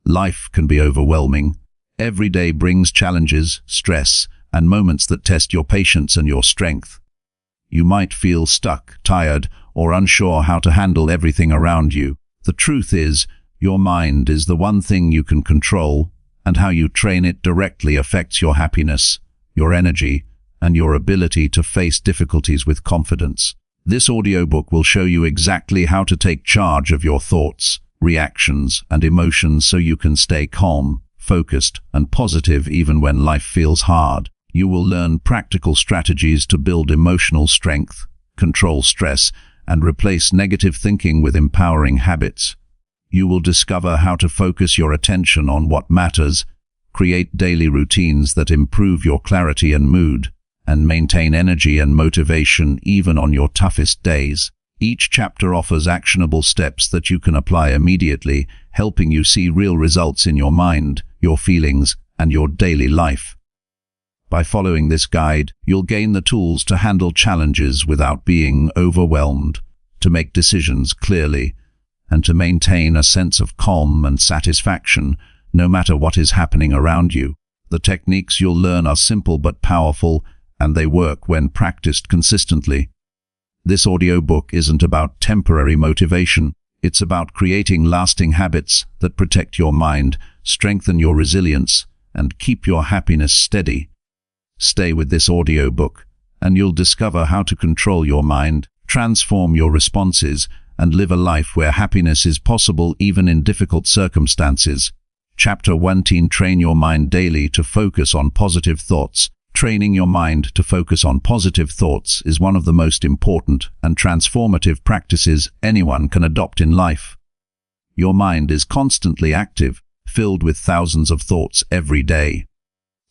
Life can be overwhelming. Every day brings challenges, stress, and moments that test your patience and your strength. You might feel stuck, tired, or unsure how to handle everything around you. The truth is, your mind is the one thing you can control, and how you train it directly affects your happiness, your energy, and your ability to face difficulties with confidence. This audiobook will show you exactly how to take charge of your thoughts, reactions, and emotions so you can stay calm, focused, and positive even when life feels hard. You will learn practical strategies to build emotional strength, control stress, and replace negative thinking with empowering habits. You will discover how to focus your attention on what matters, create daily routines that improve your clarity and mood, and maintain energy and motivation even on your toughest days. Each chapter offers actionable steps that you can apply immediately, helping you see real results in your mind, your feelings, and your daily life. By following this guide, you'll gain the tools to handle challenges without being overwhelmed, to make decisions clearly, and to maintain a sense of calm and satisfaction, no matter what is happening around you. The techniques you'll learn are simple but powerful, and they work when practiced consistently. This audiobook isn't about temporary motivation. It's about creating lasting habits that protect your mind, strengthen your resilience, and keep your happiness steady. Stay with this audiobook, and you'll discover how to control your mind, transform your responses, and live a life where happiness is possible even in difficult circumstances. Chapter 1: Train your mind daily to focus on positive thoughts. Training your mind to focus on positive thoughts is one of the most important and transformative practices anyone can adopt in life. Your mind is constantly active, filled with thousands of thoughts every day.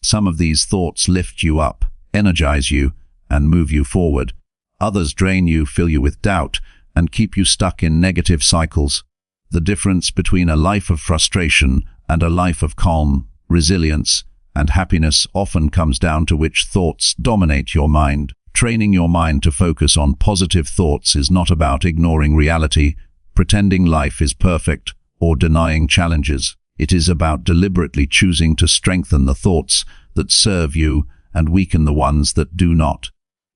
Some of these thoughts lift you up, energize you, and move you forward. Others drain you, fill you with doubt, and keep you stuck in negative cycles. The difference between a life of frustration and a life of calm, resilience, and happiness often comes down to which thoughts dominate your mind. Training your mind to focus on positive thoughts is not about ignoring reality, pretending life is perfect, or denying challenges. It is about deliberately choosing to strengthen the thoughts that serve you and weaken the ones that do not.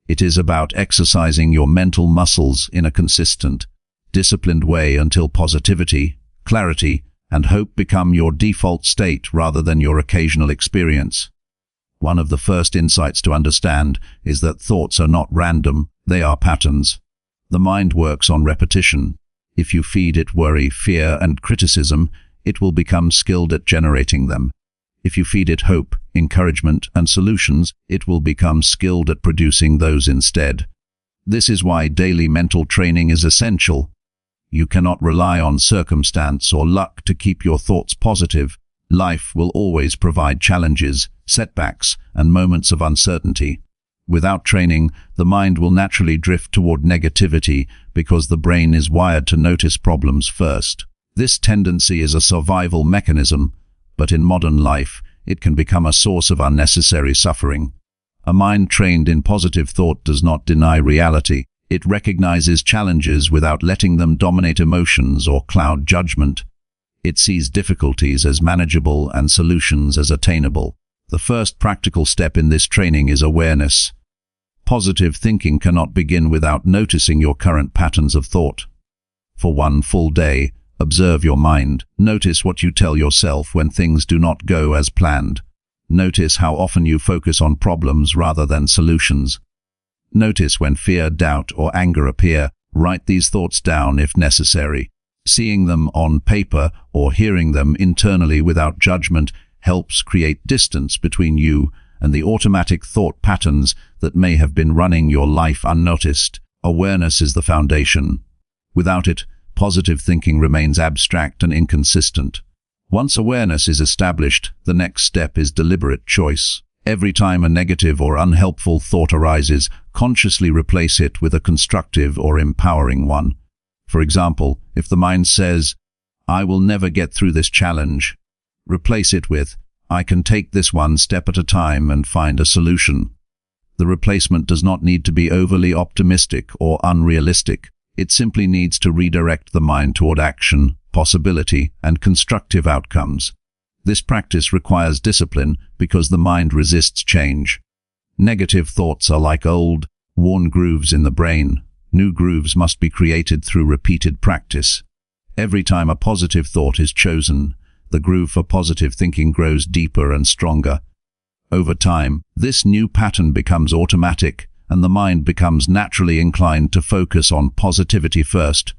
It is about exercising your mental muscles in a consistent, disciplined way until positivity, clarity, and hope become your default state rather than your occasional experience. One of the first insights to understand is that thoughts are not random, they are patterns. The mind works on repetition. If you feed it worry, fear, and criticism, it will become skilled at generating them. If you feed it hope, encouragement, and solutions, it will become skilled at producing those instead. This is why daily mental training is essential. You cannot rely on circumstance or luck to keep your thoughts positive. Life will always provide challenges, setbacks, and moments of uncertainty. Without training, the mind will naturally drift toward negativity because the brain is wired to notice problems first. This tendency is a survival mechanism, but in modern life, it can become a source of unnecessary suffering. A mind trained in positive thought does not deny reality. It recognizes challenges without letting them dominate emotions or cloud judgment. It sees difficulties as manageable and solutions as attainable. The first practical step in this training is awareness. Positive thinking cannot begin without noticing your current patterns of thought. For one full day, observe your mind. Notice what you tell yourself when things do not go as planned. Notice how often you focus on problems rather than solutions. Notice when fear, doubt, or anger appear. Write these thoughts down if necessary. Seeing them on paper or hearing them internally without judgment helps create distance between you and the automatic thought patterns that may have been running your life unnoticed. Awareness is the foundation. Without it, positive thinking remains abstract and inconsistent. Once awareness is established, the next step is deliberate choice. Every time a negative or unhelpful thought arises, consciously replace it with a constructive or empowering one. For example, if the mind says, "I will never get through this challenge," replace it with, "I can take this one step at a time and find a solution." The replacement does not need to be overly optimistic or unrealistic. It simply needs to redirect the mind toward action. possibility, and constructive outcomes. This practice requires discipline because the mind resists change. Negative thoughts are like old, worn grooves in the brain. New grooves must be created through repeated practice. Every time a positive thought is chosen, the groove for positive thinking grows deeper and stronger. Over time, this new pattern becomes automatic, and the mind becomes naturally inclined to focus on positivity first.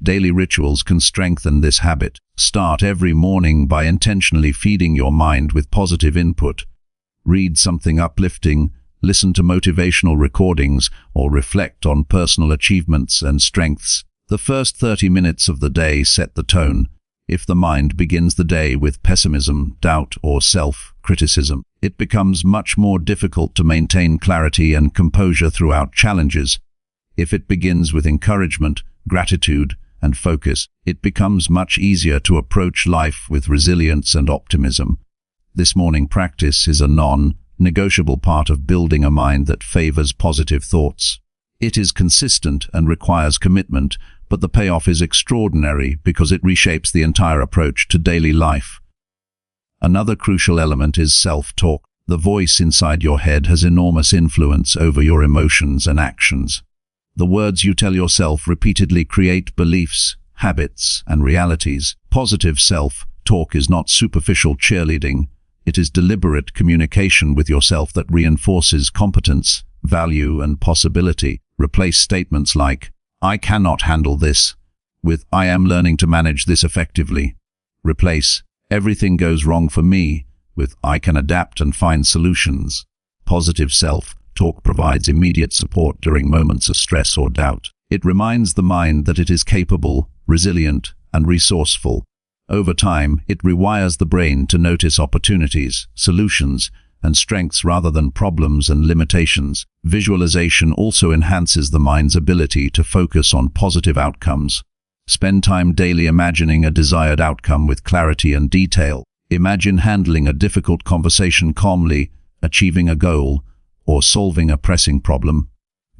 Daily rituals can strengthen this habit. Start every morning by intentionally feeding your mind with positive input. Read something uplifting, listen to motivational recordings, or reflect on personal achievements and strengths. The first 30 minutes of the day set the tone. If the mind begins the day with pessimism, doubt, or self-criticism, it becomes much more difficult to maintain clarity and composure throughout challenges. If it begins with encouragement, gratitude, and focus, it becomes much easier to approach life with resilience and optimism. This morning practice is a non-negotiable part of building a mind that favors positive thoughts. It is consistent and requires commitment, but the payoff is extraordinary because it reshapes the entire approach to daily life. Another crucial element is self-talk. The voice inside your head has enormous influence over your emotions and actions. The words you tell yourself repeatedly create beliefs, habits, and realities. Positive self-talk is not superficial cheerleading. It is deliberate communication with yourself that reinforces competence, value, and possibility. Replace statements like, "I cannot handle this," with "I am learning to manage this effectively." Replace "everything goes wrong for me" with "I can adapt and find solutions." Positive self-talk provides immediate support during moments of stress or doubt. It reminds the mind that it is capable, resilient, and resourceful. Over time, it rewires the brain to notice opportunities, solutions, and strengths rather than problems and limitations. Visualization also enhances the mind's ability to focus on positive outcomes. Spend time daily imagining a desired outcome with clarity and detail. Imagine handling a difficult conversation calmly, achieving a goal, or solving a pressing problem.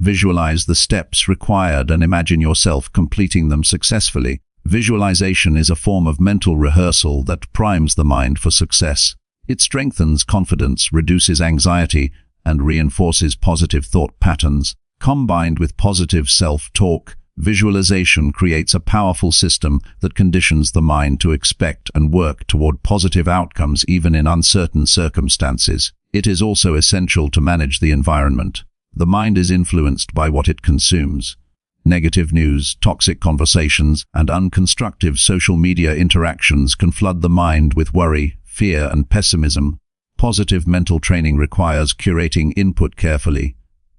Visualize the steps required and imagine yourself completing them successfully. Visualization is a form of mental rehearsal that primes the mind for success. It strengthens confidence, reduces anxiety, and reinforces positive thought patterns. Combined with positive self-talk, visualization creates a powerful system that conditions the mind to expect and work toward positive outcomes even in uncertain circumstances. It is also essential to manage the environment. The mind is influenced by what it consumes. Negative news, toxic conversations, and unconstructive social media interactions can flood the mind with worry, fear, and pessimism. Positive mental training requires curating input carefully.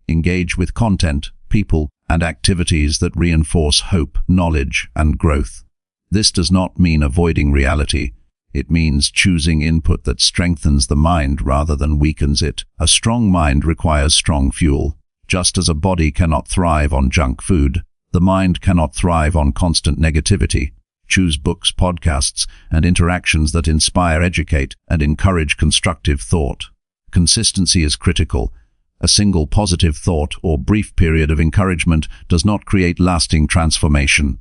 Engage with content, people, and activities that reinforce hope, knowledge, and growth. This does not mean avoiding reality. It means choosing input that strengthens the mind rather than weakens it. A strong mind requires strong fuel. Just as a body cannot thrive on junk food, the mind cannot thrive on constant negativity. Choose books, podcasts, and interactions that inspire, educate, and encourage constructive thought. Consistency is critical. A single positive thought or brief period of encouragement does not create lasting transformation.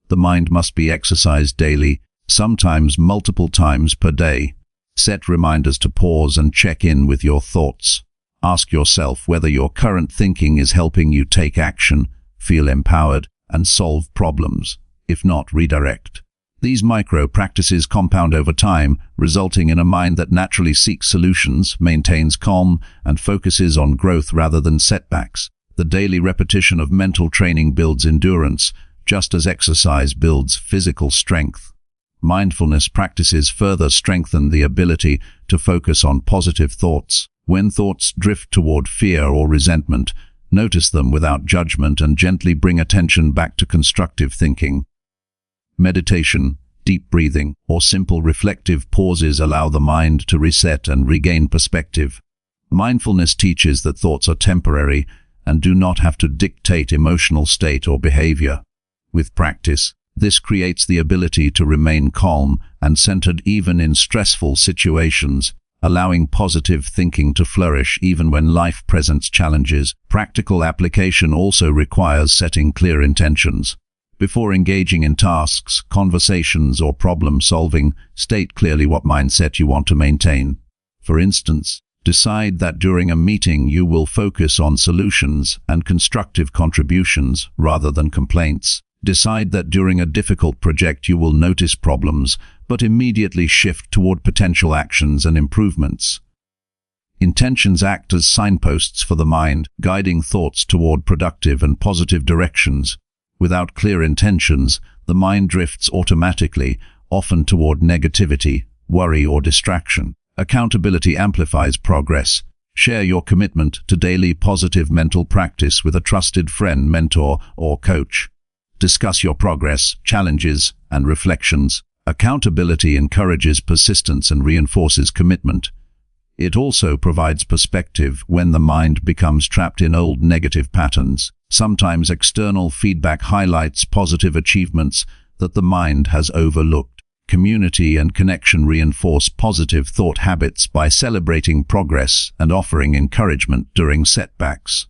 The mind must be exercised daily, sometimes multiple times per day. Set reminders to pause and check in with your thoughts. Ask yourself whether your current thinking is helping you take action, feel empowered, and solve problems. If not, redirect. These micro-practices compound over time, resulting in a mind that naturally seeks solutions, maintains calm, and focuses on growth rather than setbacks. The daily repetition of mental training builds endurance, just as exercise builds physical strength. Mindfulness practices further strengthen the ability to focus on positive thoughts. When thoughts drift toward fear or resentment, notice them without judgment and gently bring attention back to constructive thinking. Meditation, deep breathing, or simple reflective pauses allow the mind to reset and regain perspective. Mindfulness teaches that thoughts are temporary and do not have to dictate emotional state or behavior. With practice, this creates the ability to remain calm and centered even in stressful situations, allowing positive thinking to flourish even when life presents challenges. Practical application also requires setting clear intentions. Before engaging in tasks, conversations, or problem-solving, state clearly what mindset you want to maintain. For instance, decide that during a meeting you will focus on solutions and constructive contributions rather than complaints. Decide that during a difficult project you will notice problems, but immediately shift toward potential actions and improvements. Intentions act as signposts for the mind, guiding thoughts toward productive and positive directions. Without clear intentions, the mind drifts automatically, often toward negativity, worry, or distraction. Accountability amplifies progress. Share your commitment to daily positive mental practice with a trusted friend, mentor, or coach. Discuss your progress, challenges, and reflections. Accountability encourages persistence and reinforces commitment. It also provides perspective when the mind becomes trapped in old negative patterns. Sometimes external feedback highlights positive achievements that the mind has overlooked. Community and connection reinforce positive thought habits by celebrating progress and offering encouragement during setbacks.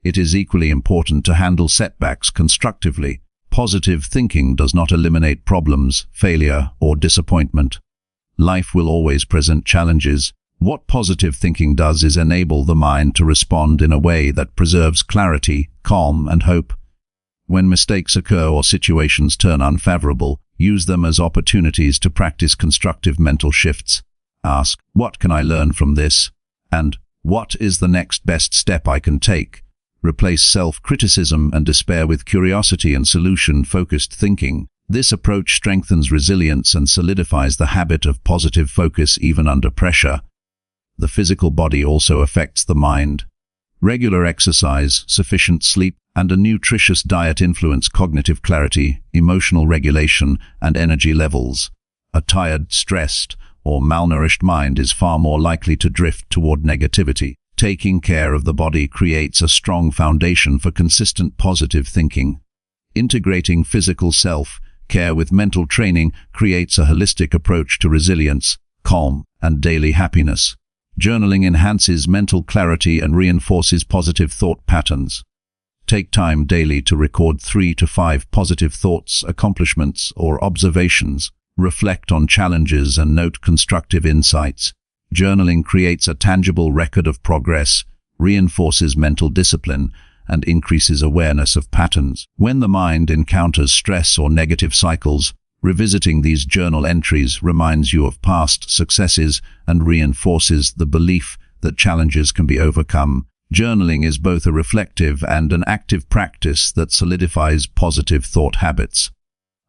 It is equally important to handle setbacks constructively. Positive thinking does not eliminate problems, failure, or disappointment. Life will always present challenges. What positive thinking does is enable the mind to respond in a way that preserves clarity, calm, and hope. When mistakes occur or situations turn unfavorable, use them as opportunities to practice constructive mental shifts. Ask, what can I learn from this? And, what is the next best step I can take? Replace self-criticism and despair with curiosity and solution-focused thinking. This approach strengthens resilience and solidifies the habit of positive focus even under pressure. The physical body also affects the mind. Regular exercise, sufficient sleep, and a nutritious diet influence cognitive clarity, emotional regulation, and energy levels. A tired, stressed, or malnourished mind is far more likely to drift toward negativity. Taking care of the body creates a strong foundation for consistent positive thinking. Integrating physical self-care with mental training creates a holistic approach to resilience, calm, and daily happiness. Journaling enhances mental clarity and reinforces positive thought patterns. Take time daily to record 3 to 5 positive thoughts, accomplishments, or observations. Reflect on challenges and note constructive insights. Journaling creates a tangible record of progress, reinforces mental discipline, and increases awareness of patterns. When the mind encounters stress or negative cycles, revisiting these journal entries reminds you of past successes and reinforces the belief that challenges can be overcome. Journaling is both a reflective and an active practice that solidifies positive thought habits.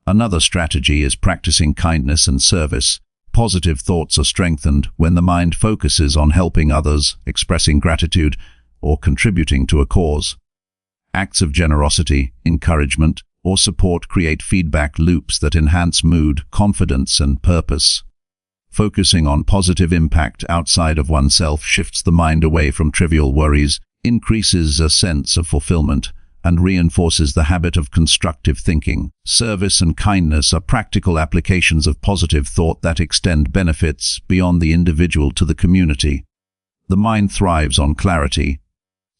Another strategy is practicing kindness and service. Positive thoughts are strengthened when the mind focuses on helping others, expressing gratitude, or contributing to a cause. Acts of generosity, encouragement, or support create feedback loops that enhance mood, confidence, and purpose. Focusing on positive impact outside of oneself shifts the mind away from trivial worries, increases a sense of fulfillment, and reinforces the habit of constructive thinking. Service and kindness are practical applications of positive thought that extend benefits beyond the individual to the community. The mind thrives on clarity.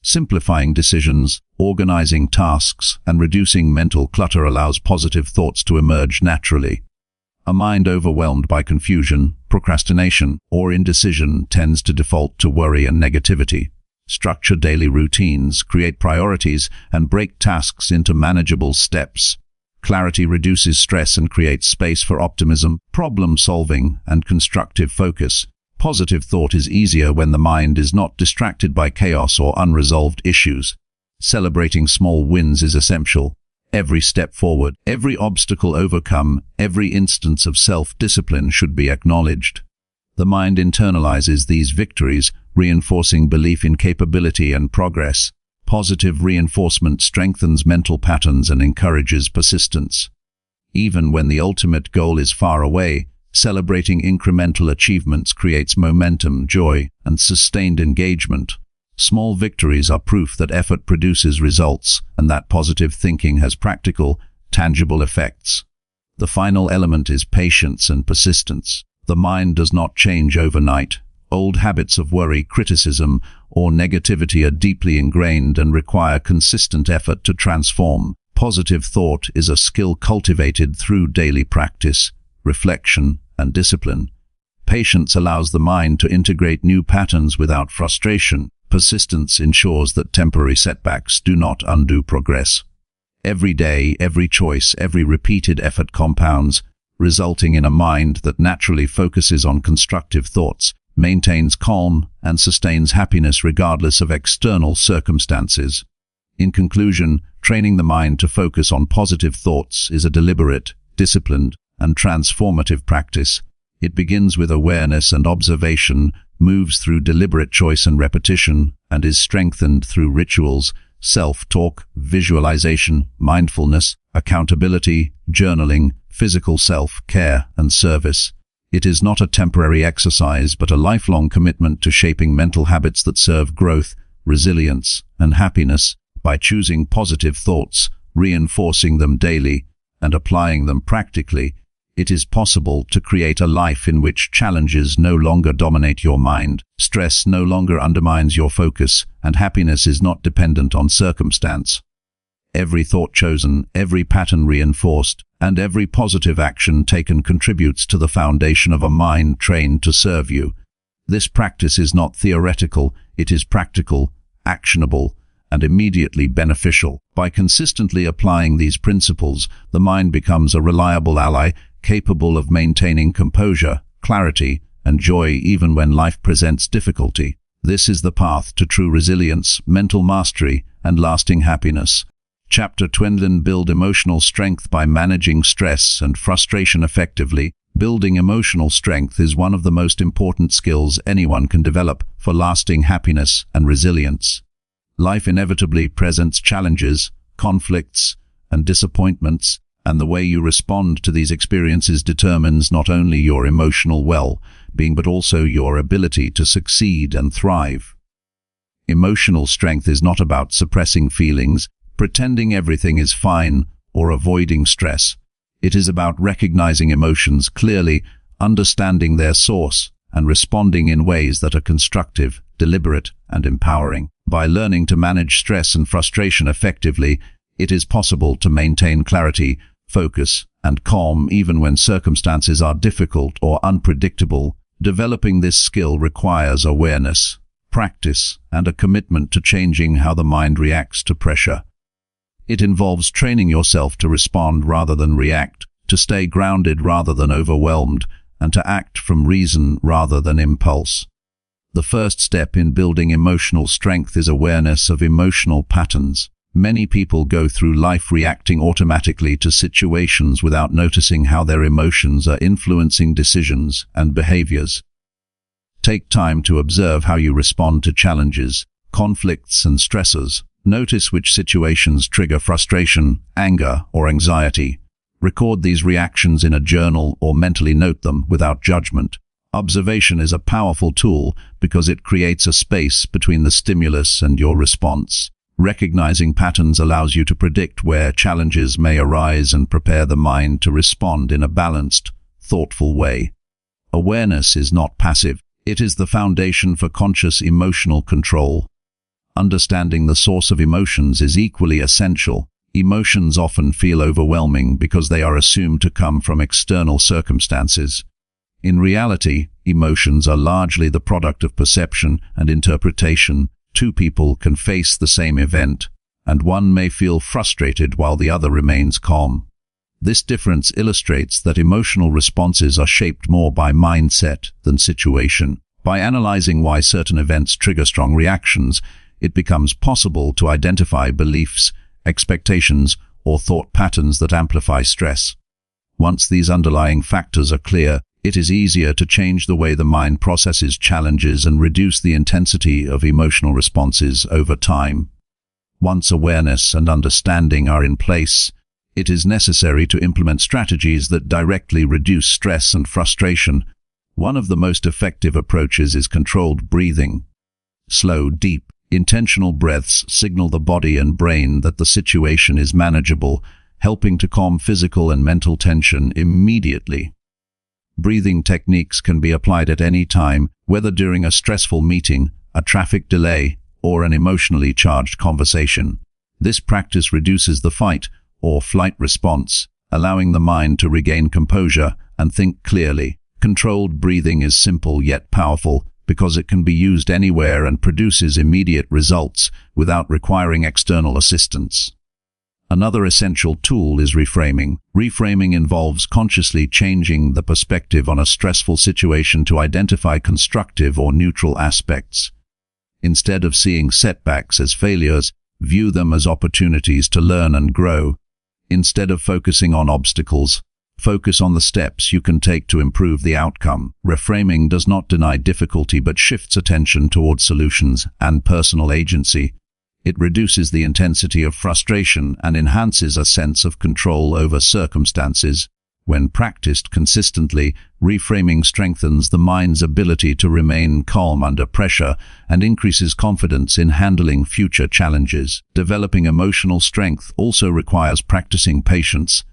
Simplifying decisions, organizing tasks, and reducing mental clutter allows positive thoughts to emerge naturally. A mind overwhelmed by confusion, procrastination, or indecision tends to default to worry and negativity. Structure daily routines, create priorities, and break tasks into manageable steps. Clarity reduces stress and creates space for optimism, problem-solving, and constructive focus. Positive thought is easier when the mind is not distracted by chaos or unresolved issues. Celebrating small wins is essential. Every step forward, every obstacle overcome, every instance of self-discipline should be acknowledged. The mind internalizes these victories, reinforcing belief in capability and progress. Positive reinforcement strengthens mental patterns and encourages persistence. Even when the ultimate goal is far away, celebrating incremental achievements creates momentum, joy, and sustained engagement. Small victories are proof that effort produces results and that positive thinking has practical, tangible effects. The final element is patience and persistence. The mind does not change overnight. Old habits of worry, criticism, or negativity are deeply ingrained and require consistent effort to transform. Positive thought is a skill cultivated through daily practice, reflection, and discipline. Patience allows the mind to integrate new patterns without frustration. Persistence ensures that temporary setbacks do not undo progress. Every day, every choice, every repeated effort compounds, resulting in a mind that naturally focuses on constructive thoughts, maintains calm, and sustains happiness regardless of external circumstances. In conclusion, training the mind to focus on positive thoughts is a deliberate, disciplined, and transformative practice. It begins with awareness and observation, moves through deliberate choice and repetition, and is strengthened through rituals, self-talk, visualization, mindfulness, accountability, journaling, physical self-care, and service. It is not a temporary exercise, but a lifelong commitment to shaping mental habits that serve growth, resilience, and happiness. By choosing positive thoughts, reinforcing them daily, and applying them practically, it is possible to create a life in which challenges no longer dominate your mind, stress no longer undermines your focus, and happiness is not dependent on circumstance. Every thought chosen, every pattern reinforced, and every positive action taken contributes to the foundation of a mind trained to serve you. This practice is not theoretical, it is practical, actionable, and immediately beneficial. By consistently applying these principles, the mind becomes a reliable ally, capable of maintaining composure, clarity, and joy even when life presents difficulty. This is the path to true resilience, mental mastery, and lasting happiness. Chapter 20: Build emotional strength by managing stress and frustration effectively. Building emotional strength is one of the most important skills anyone can develop for lasting happiness and resilience. Life inevitably presents challenges, conflicts, and disappointments, and the way you respond to these experiences determines not only your emotional well-being but also your ability to succeed and thrive. Emotional strength is not about suppressing feelings, pretending everything is fine, or avoiding stress. It is about recognizing emotions clearly, understanding their source, and responding in ways that are constructive, deliberate, and empowering. By learning to manage stress and frustration effectively, it is possible to maintain clarity, focus, and calm even when circumstances are difficult or unpredictable. Developing this skill requires awareness, practice, and a commitment to changing how the mind reacts to pressure. It involves training yourself to respond rather than react, to stay grounded rather than overwhelmed, and to act from reason rather than impulse. The first step in building emotional strength is awareness of emotional patterns. Many people go through life reacting automatically to situations without noticing how their emotions are influencing decisions and behaviors. Take time to observe how you respond to challenges, conflicts, and stressors. Notice which situations trigger frustration, anger, or anxiety. Record these reactions in a journal or mentally note them without judgment. Observation is a powerful tool because it creates a space between the stimulus and your response. Recognizing patterns allows you to predict where challenges may arise and prepare the mind to respond in a balanced, thoughtful way. Awareness is not passive. It is the foundation for conscious emotional control. Understanding the source of emotions is equally essential. Emotions often feel overwhelming because they are assumed to come from external circumstances. In reality, emotions are largely the product of perception and interpretation. Two people can face the same event, and one may feel frustrated while the other remains calm. This difference illustrates that emotional responses are shaped more by mindset than situation. By analyzing why certain events trigger strong reactions, it becomes possible to identify beliefs, expectations, or thought patterns that amplify stress. Once these underlying factors are clear, it is easier to change the way the mind processes challenges and reduce the intensity of emotional responses over time. Once awareness and understanding are in place, it is necessary to implement strategies that directly reduce stress and frustration. One of the most effective approaches is controlled breathing. Slow, deep, intentional breaths signal the body and brain that the situation is manageable, helping to calm physical and mental tension immediately. Breathing techniques can be applied at any time, whether during a stressful meeting, a traffic delay, or an emotionally charged conversation. This practice reduces the fight or flight response, allowing the mind to regain composure and think clearly. Controlled breathing is simple yet powerful because it can be used anywhere and produces immediate results without requiring external assistance. Another essential tool is reframing. Reframing involves consciously changing the perspective on a stressful situation to identify constructive or neutral aspects. Instead of seeing setbacks as failures, view them as opportunities to learn and grow. Instead of focusing on obstacles, focus on the steps you can take to improve the outcome. Reframing does not deny difficulty but shifts attention towards solutions and personal agency. It reduces the intensity of frustration and enhances a sense of control over circumstances. When practiced consistently, reframing strengthens the mind's ability to remain calm under pressure and increases confidence in handling future challenges. Developing emotional strength also requires practicing patience.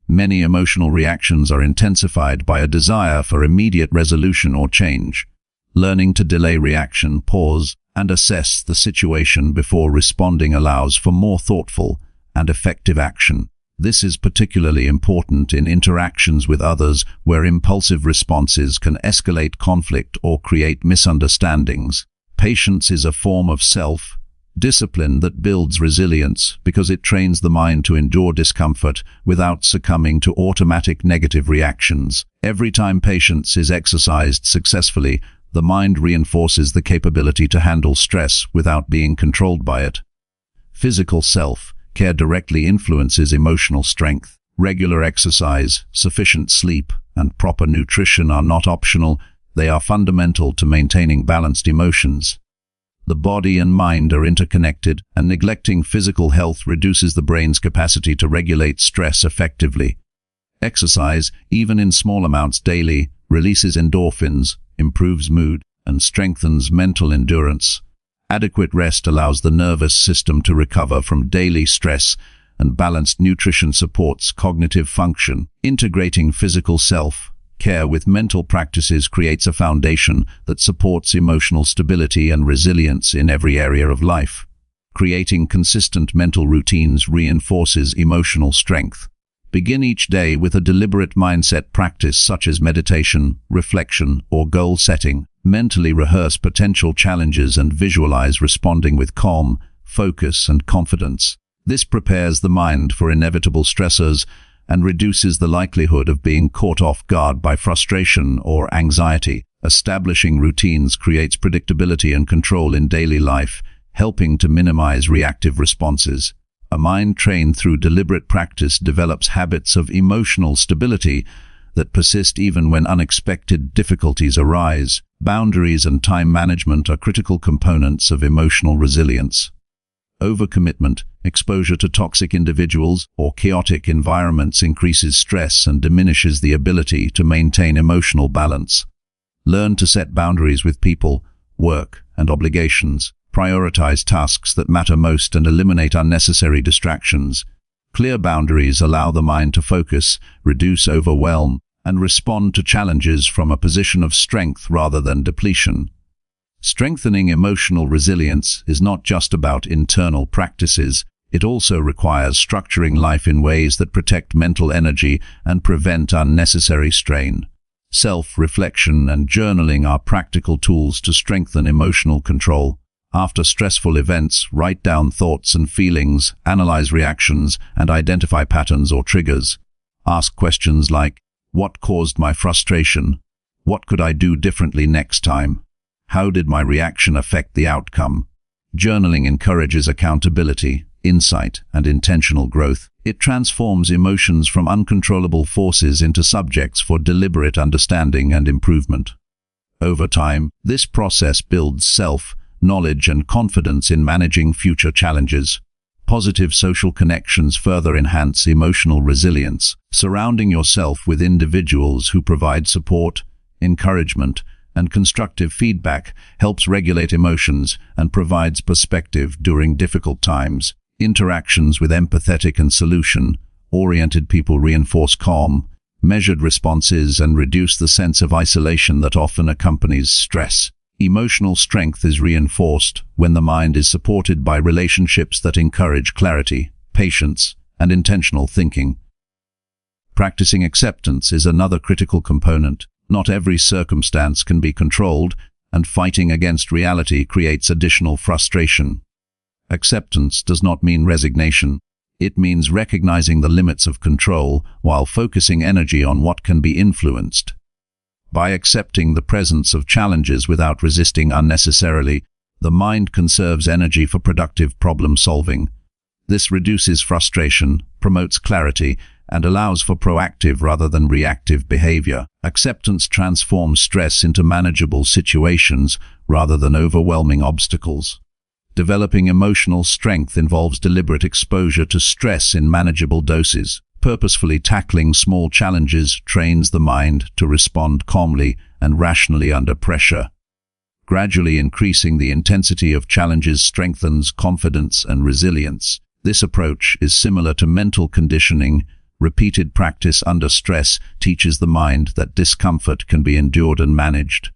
Many emotional reactions are intensified by a desire for immediate resolution or change. Learning to delay reaction, pause, and assess the situation before responding allows for more thoughtful and effective action. This is particularly important in interactions with others where impulsive responses can escalate conflict or create misunderstandings. Patience is a form of self-discipline that builds resilience because it trains the mind to endure discomfort without succumbing to automatic negative reactions. Every time patience is exercised successfully, the mind reinforces the capability to handle stress without being controlled by it. Physical self-care directly influences emotional strength. Regular exercise, sufficient sleep, and proper nutrition are not optional, they are fundamental to maintaining balanced emotions. The body and mind are interconnected, and neglecting physical health reduces the brain's capacity to regulate stress effectively. Exercise, even in small amounts daily, releases endorphins, improves mood, and strengthens mental endurance. Adequate rest allows the nervous system to recover from daily stress, and balanced nutrition supports cognitive function. Integrating physical self-care with mental practices creates a foundation that supports emotional stability and resilience in every area of life. Creating consistent mental routines reinforces emotional strength. Begin each day with a deliberate mindset practice such as meditation, reflection, or goal setting. Mentally rehearse potential challenges and visualize responding with calm, focus, and confidence. This prepares the mind for inevitable stressors and reduces the likelihood of being caught off guard by frustration or anxiety. Establishing routines creates predictability and control in daily life, helping to minimize reactive responses. A mind trained through deliberate practice develops habits of emotional stability that persist even when unexpected difficulties arise. Boundaries and time management are critical components of emotional resilience. Overcommitment, exposure to toxic individuals or chaotic environments increases stress and diminishes the ability to maintain emotional balance. Learn to set boundaries with people, work, and obligations. Prioritize tasks that matter most and eliminate unnecessary distractions. Clear boundaries allow the mind to focus, reduce overwhelm, and respond to challenges from a position of strength rather than depletion. Strengthening emotional resilience is not just about internal practices, it also requires structuring life in ways that protect mental energy and prevent unnecessary strain. Self-reflection and journaling are practical tools to strengthen emotional control. After stressful events, write down thoughts and feelings, analyze reactions, and identify patterns or triggers. Ask questions like, what caused my frustration? What could I do differently next time? How did my reaction affect the outcome? Journaling encourages accountability, insight, and intentional growth. It transforms emotions from uncontrollable forces into subjects for deliberate understanding and improvement. Over time, this process builds self-knowledge and confidence in managing future challenges. Positive social connections further enhance emotional resilience. Surrounding yourself with individuals who provide support, encouragement, and constructive feedback helps regulate emotions and provides perspective during difficult times. Interactions with empathetic and solution-oriented people reinforce calm, measured responses and reduce the sense of isolation that often accompanies stress. Emotional strength is reinforced when the mind is supported by relationships that encourage clarity, patience, and intentional thinking. Practicing acceptance is another critical component. Not every circumstance can be controlled, and fighting against reality creates additional frustration. Acceptance does not mean resignation. It means recognizing the limits of control while focusing energy on what can be influenced. By accepting the presence of challenges without resisting unnecessarily, the mind conserves energy for productive problem solving. This reduces frustration, promotes clarity, and allows for proactive rather than reactive behavior. Acceptance transforms stress into manageable situations rather than overwhelming obstacles. Developing emotional strength involves deliberate exposure to stress in manageable doses. Purposefully tackling small challenges trains the mind to respond calmly and rationally under pressure. Gradually increasing the intensity of challenges strengthens confidence and resilience. This approach is similar to mental conditioning. Repeated practice under stress teaches the mind that discomfort can be endured and managed.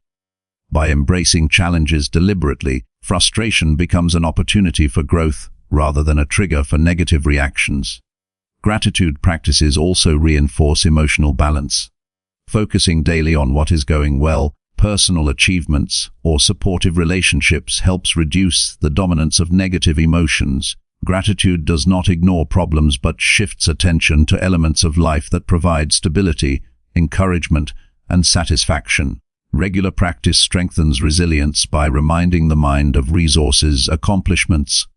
By embracing challenges deliberately, frustration becomes an opportunity for growth rather than a trigger for negative reactions. Gratitude practices also reinforce emotional balance. Focusing daily on what is going well, personal achievements, or supportive relationships helps reduce the dominance of negative emotions. Gratitude does not ignore problems but shifts attention to elements of life that provide stability, encouragement, and satisfaction. Regular practice strengthens resilience by reminding the mind of resources, accomplishments,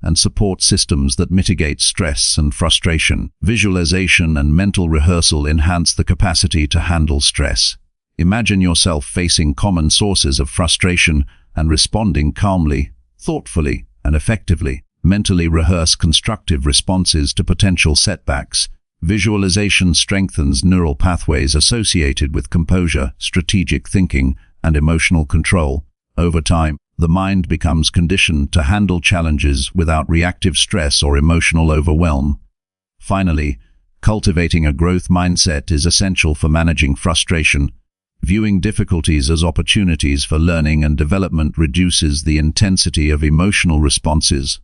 and support systems that mitigate stress and frustration. Visualization and mental rehearsal enhance the capacity to handle stress. Imagine yourself facing common sources of frustration and responding calmly, thoughtfully, and effectively. Mentally rehearse constructive responses to potential setbacks. Visualization strengthens neural pathways associated with composure, strategic thinking, and emotional control. Over time, the mind becomes conditioned to handle challenges without reactive stress or emotional overwhelm. Finally, cultivating a growth mindset is essential for managing frustration. Viewing difficulties as opportunities for learning and development reduces the intensity of emotional responses.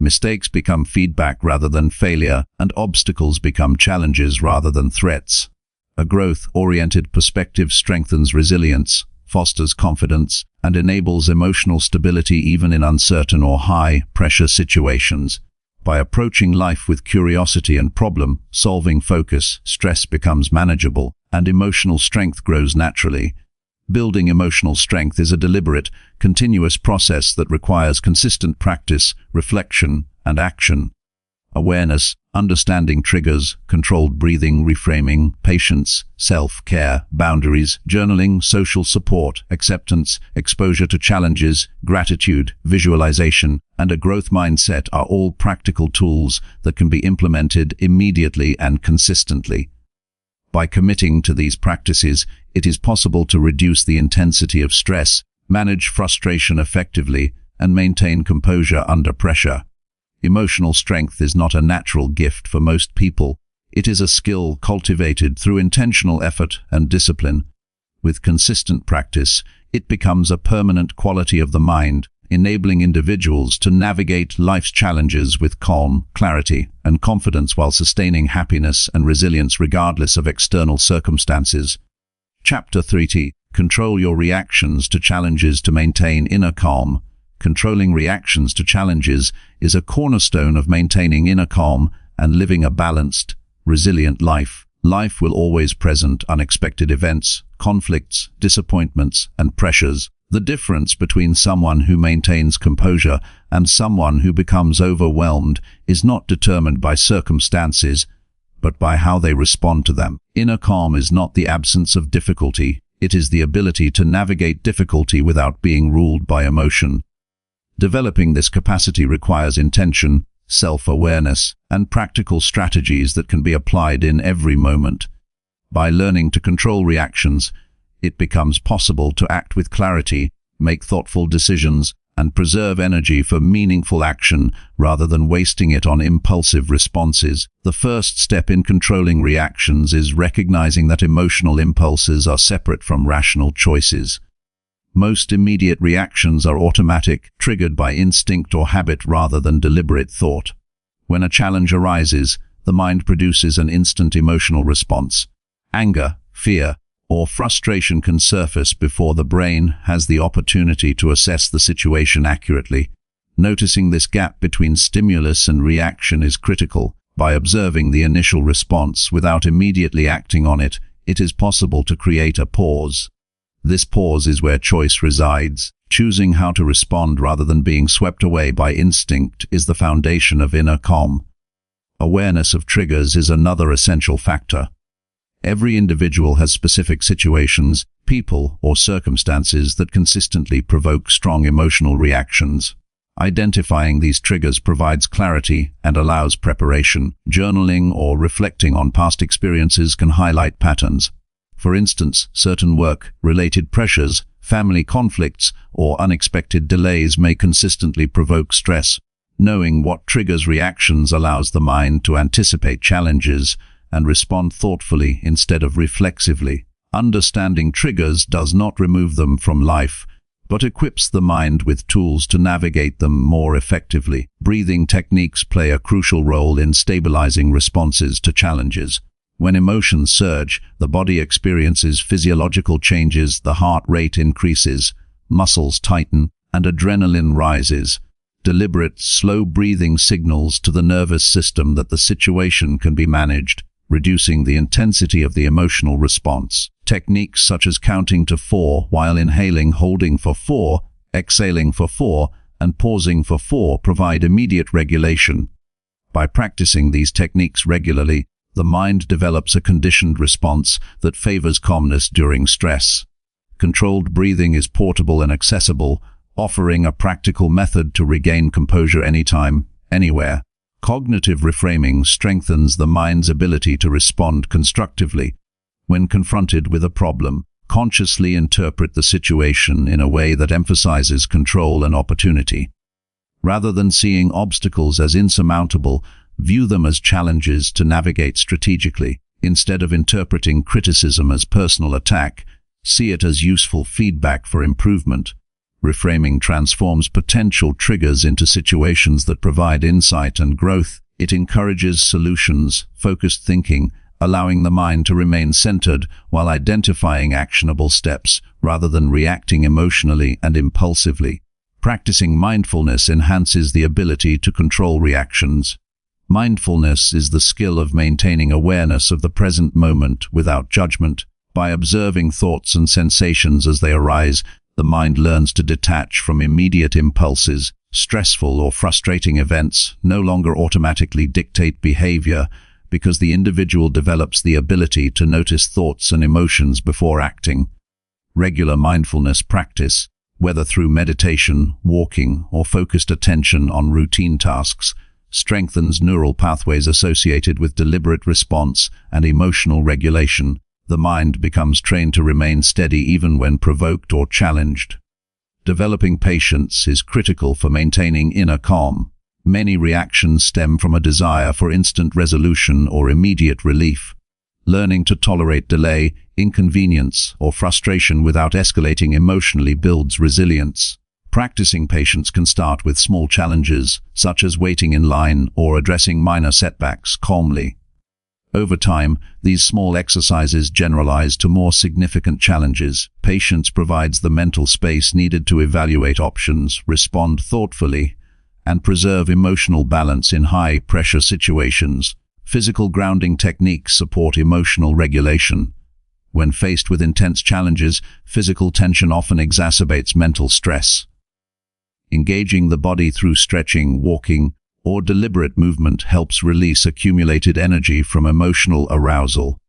Mistakes become feedback rather than failure, and obstacles become challenges rather than threats. A growth-oriented perspective strengthens resilience, fosters confidence, and enables emotional stability even in uncertain or high-pressure situations. By approaching life with curiosity and problem-solving focus, stress becomes manageable, and emotional strength grows naturally. Building emotional strength is a deliberate, continuous process that requires consistent practice, reflection, and action. Awareness, understanding triggers, controlled breathing, reframing, patience, self-care, boundaries, journaling, social support, acceptance, exposure to challenges, gratitude, visualization, and a growth mindset are all practical tools that can be implemented immediately and consistently. By committing to these practices, it is possible to reduce the intensity of stress, manage frustration effectively, and maintain composure under pressure. Emotional strength is not a natural gift for most people. It is a skill cultivated through intentional effort and discipline. With consistent practice, it becomes a permanent quality of the mind, enabling individuals to navigate life's challenges with calm, clarity, and confidence while sustaining happiness and resilience regardless of external circumstances. Chapter 3: Control your reactions to challenges to maintain inner calm. Controlling reactions to challenges is a cornerstone of maintaining inner calm and living a balanced, resilient life. Life will always present unexpected events, conflicts, disappointments, and pressures. The difference between someone who maintains composure and someone who becomes overwhelmed is not determined by circumstances, but by how they respond to them. Inner calm is not the absence of difficulty, it is the ability to navigate difficulty without being ruled by emotion. Developing this capacity requires intention, self-awareness, and practical strategies that can be applied in every moment. By learning to control reactions, it becomes possible to act with clarity, make thoughtful decisions, and preserve energy for meaningful action rather than wasting it on impulsive responses. The first step in controlling reactions is recognizing that emotional impulses are separate from rational choices. Most immediate reactions are automatic, triggered by instinct or habit rather than deliberate thought. When a challenge arises, the mind produces an instant emotional response. Anger, fear, or frustration can surface before the brain has the opportunity to assess the situation accurately. Noticing this gap between stimulus and reaction is critical. By observing the initial response without immediately acting on it, it is possible to create a pause. This pause is where choice resides. Choosing how to respond rather than being swept away by instinct is the foundation of inner calm. Awareness of triggers is another essential factor. Every individual has specific situations, people, or circumstances that consistently provoke strong emotional reactions. Identifying these triggers provides clarity and allows preparation. Journaling or reflecting on past experiences can highlight patterns. For instance, certain work-related pressures, family conflicts, or unexpected delays may consistently provoke stress. Knowing what triggers reactions allows the mind to anticipate challenges and respond thoughtfully instead of reflexively. Understanding triggers does not remove them from life, but equips the mind with tools to navigate them more effectively. Breathing techniques play a crucial role in stabilizing responses to challenges. When emotions surge, the body experiences physiological changes, the heart rate increases, muscles tighten, and adrenaline rises. Deliberate, slow breathing signals to the nervous system that the situation can be managed, reducing the intensity of the emotional response. Techniques such as counting to 4 while inhaling, holding for 4, exhaling for 4, and pausing for 4 provide immediate regulation. By practicing these techniques regularly, the mind develops a conditioned response that favors calmness during stress. Controlled breathing is portable and accessible, offering a practical method to regain composure anytime, anywhere. Cognitive reframing strengthens the mind's ability to respond constructively. When confronted with a problem, consciously interpret the situation in a way that emphasizes control and opportunity. Rather than seeing obstacles as insurmountable, view them as challenges to navigate strategically. Instead of interpreting criticism as personal attack, see it as useful feedback for improvement. Reframing transforms potential triggers into situations that provide insight and growth. It encourages solutions-focused thinking, allowing the mind to remain centered while identifying actionable steps rather than reacting emotionally and impulsively. Practicing mindfulness enhances the ability to control reactions. Mindfulness is the skill of maintaining awareness of the present moment without judgment. By observing thoughts and sensations as they arise, the mind learns to detach from immediate impulses. Stressful or frustrating events no longer automatically dictate behavior because the individual develops the ability to notice thoughts and emotions before acting. Regular mindfulness practice, whether through meditation, walking, or focused attention on routine tasks, strengthens neural pathways associated with deliberate response and emotional regulation. The mind becomes trained to remain steady even when provoked or challenged. Developing patience is critical for maintaining inner calm. Many reactions stem from a desire for instant resolution or immediate relief. Learning to tolerate delay, inconvenience, or frustration without escalating emotionally builds resilience. Practicing patience can start with small challenges, such as waiting in line or addressing minor setbacks calmly. Over time, these small exercises generalize to more significant challenges. Patience provides the mental space needed to evaluate options, respond thoughtfully, and preserve emotional balance in high-pressure situations. Physical grounding techniques support emotional regulation. When faced with intense challenges, physical tension often exacerbates mental stress. Engaging the body through stretching, walking, or deliberate movement helps release accumulated energy from emotional arousal.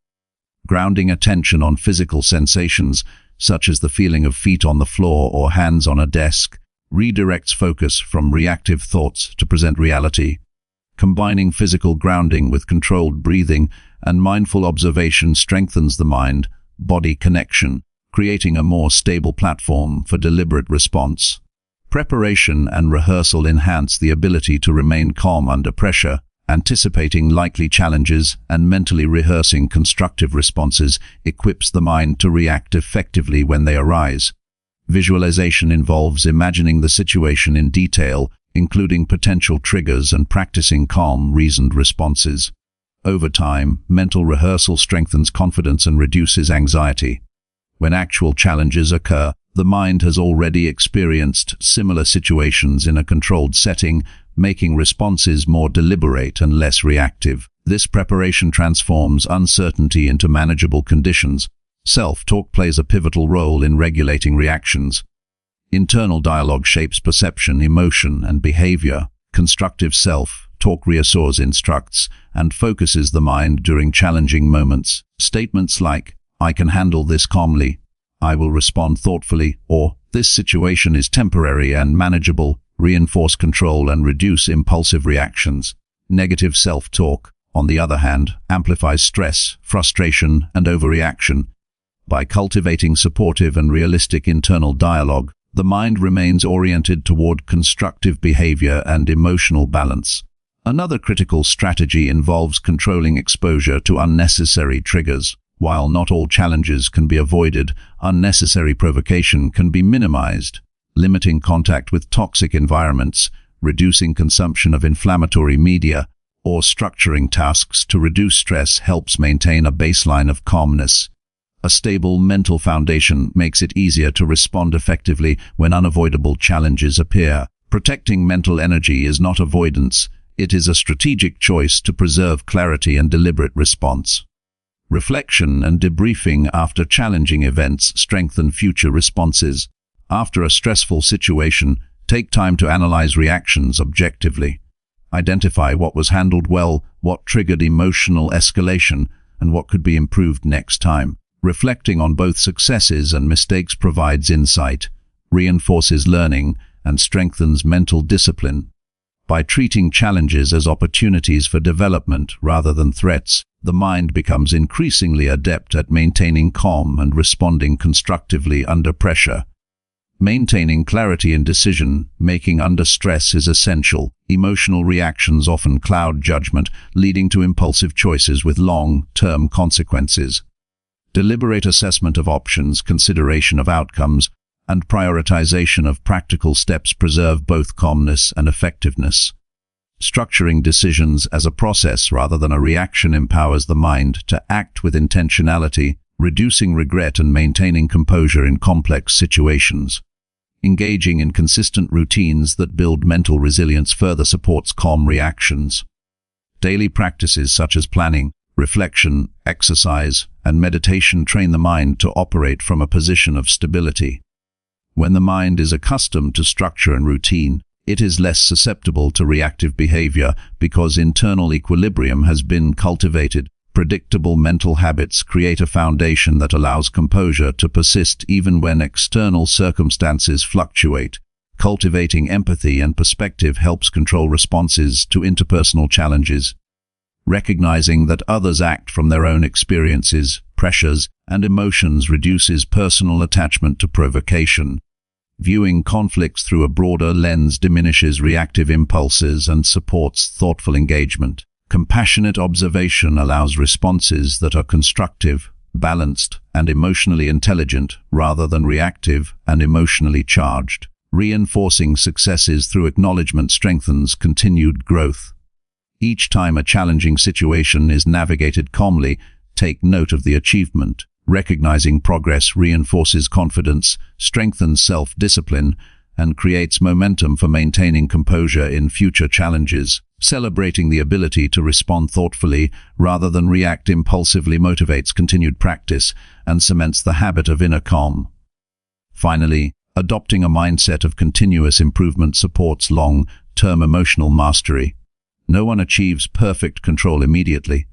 Grounding attention on physical sensations, such as the feeling of feet on the floor or hands on a desk, redirects focus from reactive thoughts to present reality. Combining physical grounding with controlled breathing and mindful observation strengthens the mind-body connection, creating a more stable platform for deliberate response. Preparation and rehearsal enhance the ability to remain calm under pressure. Anticipating likely challenges and mentally rehearsing constructive responses equips the mind to react effectively when they arise. Visualization involves imagining the situation in detail, including potential triggers and practicing calm, reasoned responses. Over time, mental rehearsal strengthens confidence and reduces anxiety. When actual challenges occur, the mind has already experienced similar situations in a controlled setting, making responses more deliberate and less reactive. This preparation transforms uncertainty into manageable conditions. Self-talk plays a pivotal role in regulating reactions. Internal dialogue shapes perception, emotion, and behavior. Constructive self-talk reassures, instructs, and focuses the mind during challenging moments. Statements like, "I can handle this calmly," "I will respond thoughtfully," or "this situation is temporary and manageable," reinforce control and reduce impulsive reactions. Negative self-talk, on the other hand, amplifies stress, frustration, and overreaction. By cultivating supportive and realistic internal dialogue, the mind remains oriented toward constructive behavior and emotional balance. Another critical strategy involves controlling exposure to unnecessary triggers. While not all challenges can be avoided, unnecessary provocation can be minimized. Limiting contact with toxic environments, reducing consumption of inflammatory media, or structuring tasks to reduce stress helps maintain a baseline of calmness. A stable mental foundation makes it easier to respond effectively when unavoidable challenges appear. Protecting mental energy is not avoidance, it is a strategic choice to preserve clarity and deliberate response. Reflection and debriefing after challenging events strengthen future responses. After a stressful situation, take time to analyze reactions objectively. Identify what was handled well, what triggered emotional escalation, and what could be improved next time. Reflecting on both successes and mistakes provides insight, reinforces learning, and strengthens mental discipline. By treating challenges as opportunities for development rather than threats, the mind becomes increasingly adept at maintaining calm and responding constructively under pressure. Maintaining clarity in decision-making under stress is essential. Emotional reactions often cloud judgment, leading to impulsive choices with long-term consequences. Deliberate assessment of options, consideration of outcomes, and prioritization of practical steps preserve both calmness and effectiveness. Structuring decisions as a process rather than a reaction empowers the mind to act with intentionality, reducing regret and maintaining composure in complex situations. Engaging in consistent routines that build mental resilience further supports calm reactions. Daily practices such as planning, reflection, exercise, and meditation train the mind to operate from a position of stability. When the mind is accustomed to structure and routine, it is less susceptible to reactive behavior because internal equilibrium has been cultivated. Predictable mental habits create a foundation that allows composure to persist even when external circumstances fluctuate. Cultivating empathy and perspective helps control responses to interpersonal challenges. Recognizing that others act from their own experiences, pressures, and emotions reduces personal attachment to provocation. Viewing conflicts through a broader lens diminishes reactive impulses and supports thoughtful engagement. Compassionate observation allows responses that are constructive, balanced, and emotionally intelligent rather than reactive and emotionally charged. Reinforcing successes through acknowledgement strengthens continued growth. Each time a challenging situation is navigated calmly, take note of the achievement. Recognizing progress reinforces confidence, strengthens self-discipline, and creates momentum for maintaining composure in future challenges. Celebrating the ability to respond thoughtfully rather than react impulsively motivates continued practice and cements the habit of inner calm. Finally, adopting a mindset of continuous improvement supports long-term emotional mastery. No one achieves perfect control immediately.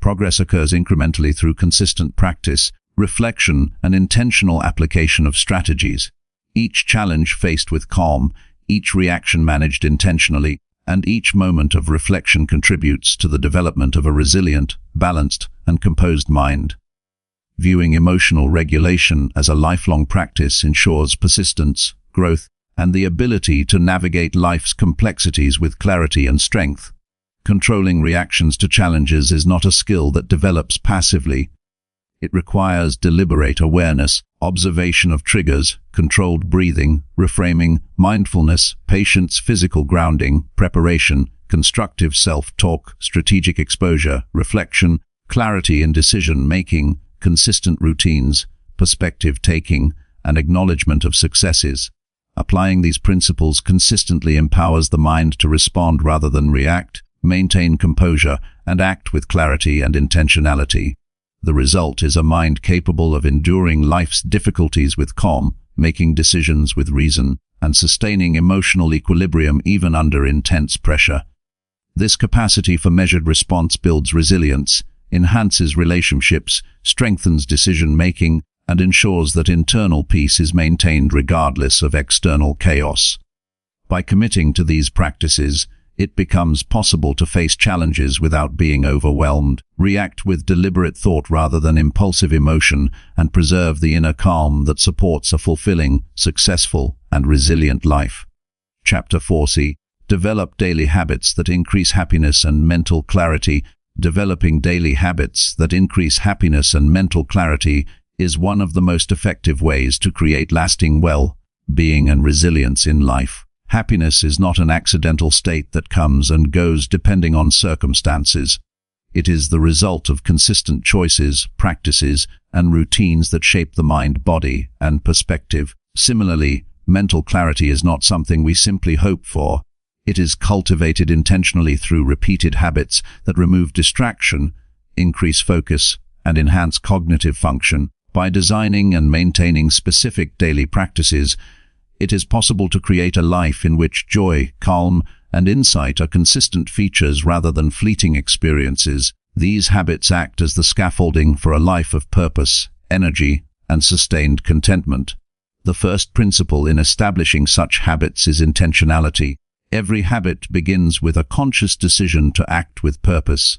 Progress occurs incrementally through consistent practice, reflection, and intentional application of strategies. Each challenge faced with calm, each reaction managed intentionally, and each moment of reflection contributes to the development of a resilient, balanced, and composed mind. Viewing emotional regulation as a lifelong practice ensures persistence, growth, and the ability to navigate life's complexities with clarity and strength. Controlling reactions to challenges is not a skill that develops passively. It requires deliberate awareness, observation of triggers, controlled breathing, reframing, mindfulness, patience, physical grounding, preparation, constructive self-talk, strategic exposure, reflection, clarity in decision-making, consistent routines, perspective-taking, and acknowledgement of successes. Applying these principles consistently empowers the mind to respond rather than react, maintain composure, and act with clarity and intentionality. The result is a mind capable of enduring life's difficulties with calm, making decisions with reason, and sustaining emotional equilibrium even under intense pressure. This capacity for measured response builds resilience, enhances relationships, strengthens decision-making, and ensures that internal peace is maintained regardless of external chaos. By committing to these practices, it becomes possible to face challenges without being overwhelmed, react with deliberate thought rather than impulsive emotion, and preserve the inner calm that supports a fulfilling, successful, and resilient life. Chapter 4c. Develop daily habits that increase happiness and mental clarity. Developing daily habits that increase happiness and mental clarity is one of the most effective ways to create lasting well-being and resilience in life. Happiness is not an accidental state that comes and goes depending on circumstances. It is the result of consistent choices, practices, and routines that shape the mind, body, and perspective. Similarly, mental clarity is not something we simply hope for. It is cultivated intentionally through repeated habits that remove distraction, increase focus, and enhance cognitive function. By designing and maintaining specific daily practices, it is possible to create a life in which joy, calm, and insight are consistent features rather than fleeting experiences. These habits act as the scaffolding for a life of purpose, energy, and sustained contentment. The first principle in establishing such habits is intentionality. Every habit begins with a conscious decision to act with purpose.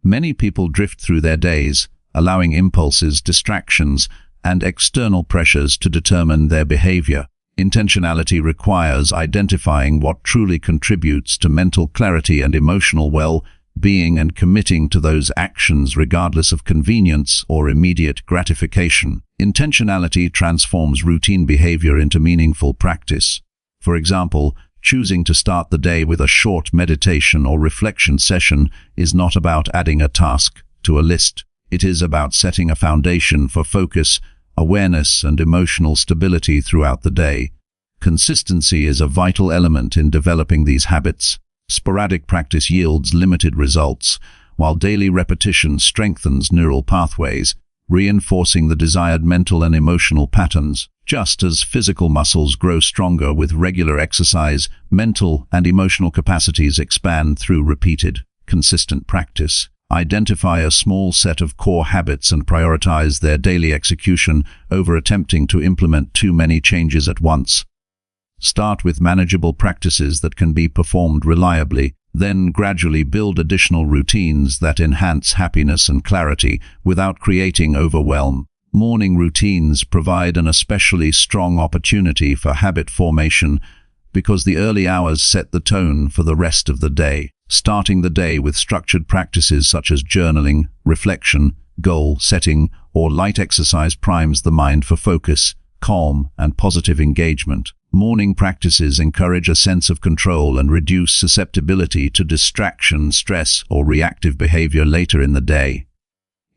Many people drift through their days, allowing impulses, distractions, and external pressures to determine their behavior. Intentionality requires identifying what truly contributes to mental clarity and emotional well-being and committing to those actions regardless of convenience or immediate gratification. Intentionality transforms routine behavior into meaningful practice. For example, choosing to start the day with a short meditation or reflection session is not about adding a task to a list. It is about setting a foundation for focus, awareness, and emotional stability throughout the day. Consistency is a vital element in developing these habits. Sporadic practice yields limited results, while daily repetition strengthens neural pathways, reinforcing the desired mental and emotional patterns. Just as physical muscles grow stronger with regular exercise, mental and emotional capacities expand through repeated, consistent practice. Identify a small set of core habits and prioritize their daily execution over attempting to implement too many changes at once. Start with manageable practices that can be performed reliably, then gradually build additional routines that enhance happiness and clarity without creating overwhelm. Morning routines provide an especially strong opportunity for habit formation because the early hours set the tone for the rest of the day. Starting the day with structured practices such as journaling, reflection, goal setting, or light exercise primes the mind for focus, calm, and positive engagement. Morning practices encourage a sense of control and reduce susceptibility to distraction, stress, or reactive behavior later in the day.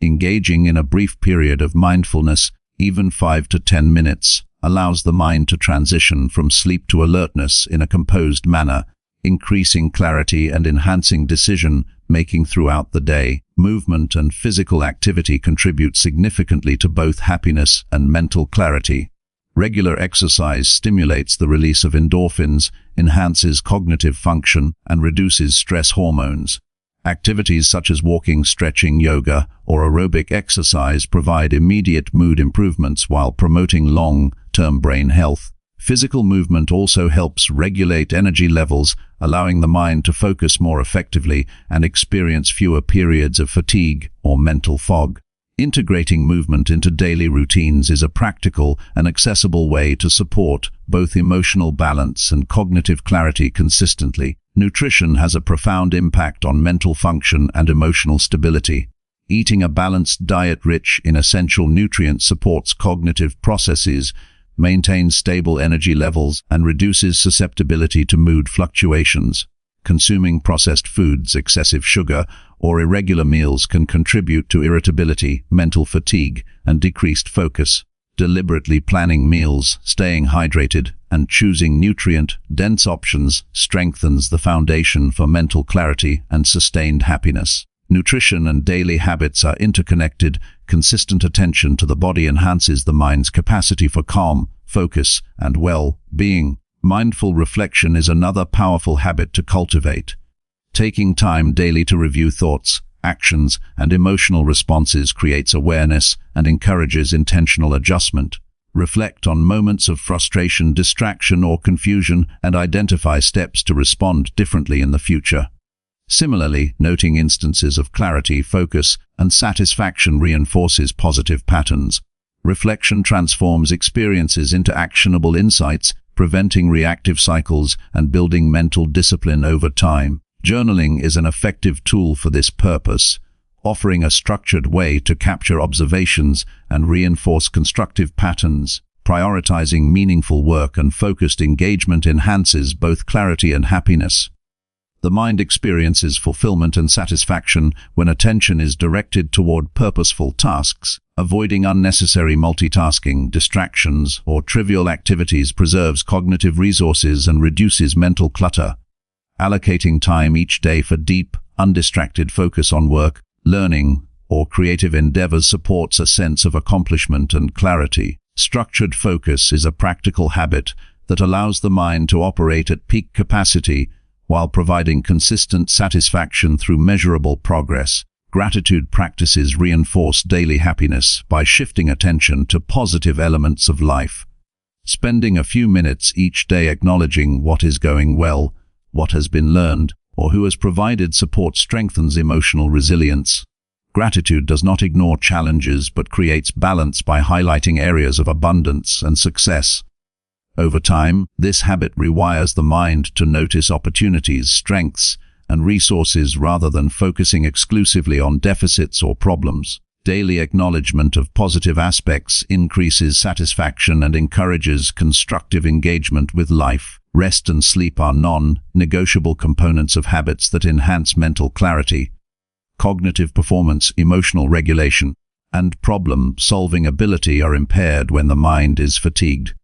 Engaging in a brief period of mindfulness, even 5 to 10 minutes, allows the mind to transition from sleep to alertness in a composed manner, increasing clarity and enhancing decision-making throughout the day. Movement and physical activity contribute significantly to both happiness and mental clarity. Regular exercise stimulates the release of endorphins, enhances cognitive function, and reduces stress hormones. Activities such as walking, stretching, yoga, or aerobic exercise provide immediate mood improvements while promoting long-term brain health. Physical movement also helps regulate energy levels, allowing the mind to focus more effectively and experience fewer periods of fatigue or mental fog. Integrating movement into daily routines is a practical and accessible way to support both emotional balance and cognitive clarity consistently. Nutrition has a profound impact on mental function and emotional stability. Eating a balanced diet rich in essential nutrients supports cognitive processes, maintains stable energy levels, and reduces susceptibility to mood fluctuations. Consuming processed foods, excessive sugar, or irregular meals can contribute to irritability, mental fatigue, and decreased focus. Deliberately planning meals, staying hydrated, and choosing nutrient-dense options strengthens the foundation for mental clarity and sustained happiness. Nutrition and daily habits are interconnected. Consistent attention to the body enhances the mind's capacity for calm, focus, and well-being. Mindful reflection is another powerful habit to cultivate. Taking time daily to review thoughts, actions, and emotional responses creates awareness and encourages intentional adjustment. Reflect on moments of frustration, distraction, or confusion and identify steps to respond differently in the future. Similarly, noting instances of clarity, focus, and satisfaction reinforces positive patterns. Reflection transforms experiences into actionable insights, preventing reactive cycles and building mental discipline over time. Journaling is an effective tool for this purpose, offering a structured way to capture observations and reinforce constructive patterns. Prioritizing meaningful work and focused engagement enhances both clarity and happiness. The mind experiences fulfillment and satisfaction when attention is directed toward purposeful tasks. Avoiding unnecessary multitasking, distractions, or trivial activities preserves cognitive resources and reduces mental clutter. Allocating time each day for deep, undistracted focus on work, learning, or creative endeavors supports a sense of accomplishment and clarity. Structured focus is a practical habit that allows the mind to operate at peak capacity while providing consistent satisfaction through measurable progress. Gratitude practices reinforce daily happiness by shifting attention to positive elements of life. Spending a few minutes each day acknowledging what is going well, what has been learned, or who has provided support strengthens emotional resilience. Gratitude does not ignore challenges but creates balance by highlighting areas of abundance and success. Over time, this habit rewires the mind to notice opportunities, strengths, and resources rather than focusing exclusively on deficits or problems. Daily acknowledgement of positive aspects increases satisfaction and encourages constructive engagement with life. Rest and sleep are non-negotiable components of habits that enhance mental clarity. Cognitive performance, emotional regulation, and problem-solving ability are impaired when the mind is fatigued.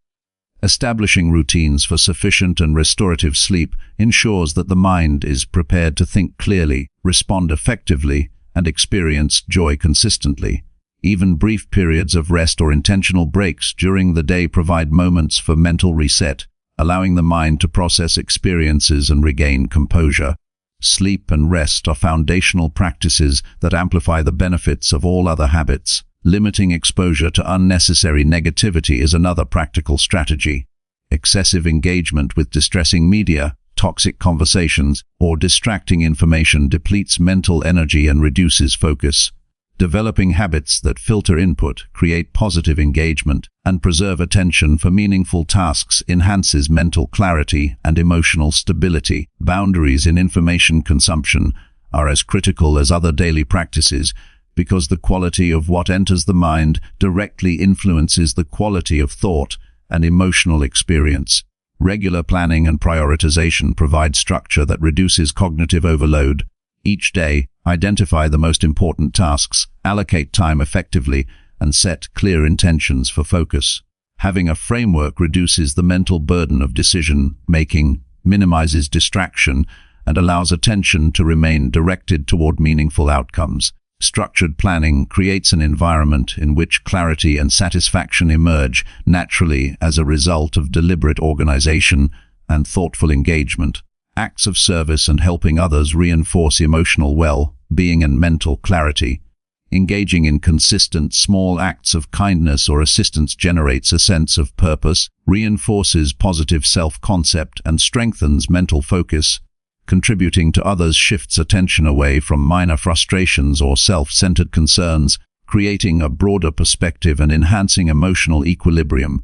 Establishing routines for sufficient and restorative sleep ensures that the mind is prepared to think clearly, respond effectively, and experience joy consistently. Even brief periods of rest or intentional breaks during the day provide moments for mental reset, allowing the mind to process experiences and regain composure. Sleep and rest are foundational practices that amplify the benefits of all other habits. Limiting exposure to unnecessary negativity is another practical strategy. Excessive engagement with distressing media, toxic conversations, or distracting information depletes mental energy and reduces focus. Developing habits that filter input, create positive engagement, and preserve attention for meaningful tasks enhances mental clarity and emotional stability. Boundaries in information consumption are as critical as other daily practices, because the quality of what enters the mind directly influences the quality of thought and emotional experience. Regular planning and prioritization provide structure that reduces cognitive overload. Each day, identify the most important tasks, allocate time effectively, and set clear intentions for focus. Having a framework reduces the mental burden of decision-making, minimizes distraction, and allows attention to remain directed toward meaningful outcomes. Structured planning creates an environment in which clarity and satisfaction emerge naturally as a result of deliberate organization and thoughtful engagement. Acts of service and helping others reinforce emotional well-being and mental clarity. Engaging in consistent small acts of kindness or assistance generates a sense of purpose, reinforces positive self-concept, and strengthens mental focus. Contributing to others shifts attention away from minor frustrations or self-centered concerns, creating a broader perspective and enhancing emotional equilibrium.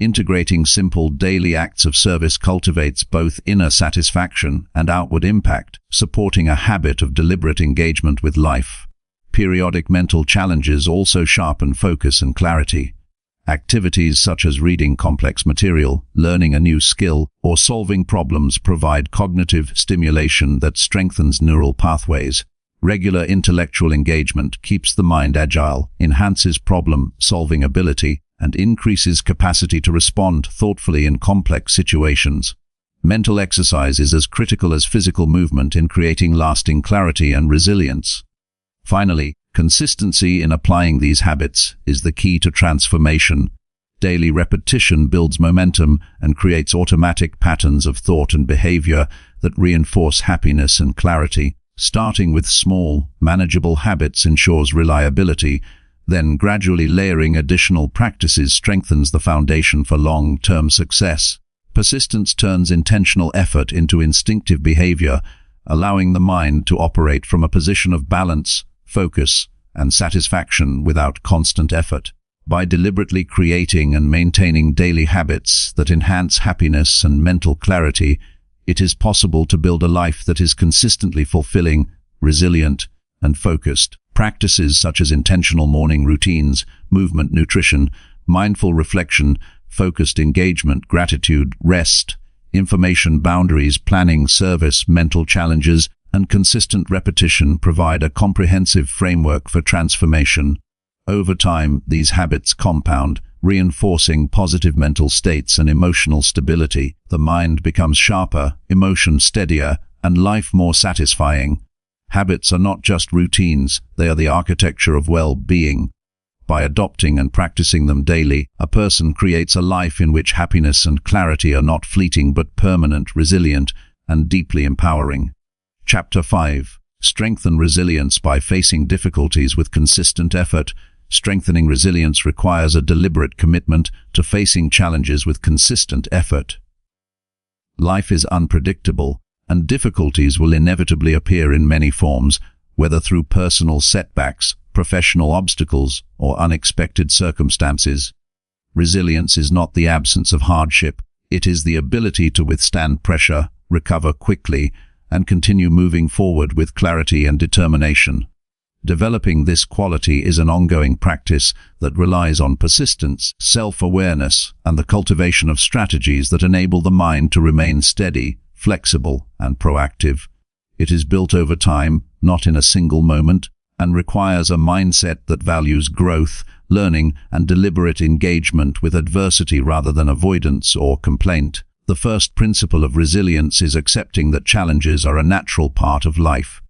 Integrating simple daily acts of service cultivates both inner satisfaction and outward impact, supporting a habit of deliberate engagement with life. Periodic mental challenges also sharpen focus and clarity. Activities such as reading complex material, learning a new skill, or solving problems provide cognitive stimulation that strengthens neural pathways. Regular intellectual engagement keeps the mind agile, enhances problem-solving ability, and increases capacity to respond thoughtfully in complex situations. Mental exercise is as critical as physical movement in creating lasting clarity and resilience. Finally, consistency in applying these habits is the key to transformation. Daily repetition builds momentum and creates automatic patterns of thought and behavior that reinforce happiness and clarity. Starting with small, manageable habits ensures reliability, then gradually layering additional practices strengthens the foundation for long-term success. Persistence turns intentional effort into instinctive behavior, allowing the mind to operate from a position of balance, focus, and satisfaction without constant effort. By deliberately creating and maintaining daily habits that enhance happiness and mental clarity, it is possible to build a life that is consistently fulfilling, resilient, and focused. Practices such as intentional morning routines, movement, nutrition, mindful reflection, focused engagement, gratitude, rest, information boundaries, planning, service, mental challenges, and consistent repetition provide a comprehensive framework for transformation. Over time, these habits compound, reinforcing positive mental states and emotional stability. The mind becomes sharper, emotion steadier, and life more satisfying. Habits are not just routines, they are the architecture of well-being. By adopting and practicing them daily, a person creates a life in which happiness and clarity are not fleeting but permanent, resilient, and deeply empowering. Chapter 5. Strengthen resilience by facing difficulties with consistent effort. Strengthening resilience requires a deliberate commitment to facing challenges with consistent effort. Life is unpredictable, and difficulties will inevitably appear in many forms, whether through personal setbacks, professional obstacles, or unexpected circumstances. Resilience is not the absence of hardship, it is the ability to withstand pressure, recover quickly, and continue moving forward with clarity and determination. Developing this quality is an ongoing practice that relies on persistence, self-awareness, and the cultivation of strategies that enable the mind to remain steady, flexible, and proactive. It is built over time, not in a single moment, and requires a mindset that values growth, learning, and deliberate engagement with adversity rather than avoidance or complaint. The first principle of resilience is accepting that challenges are a natural part of life.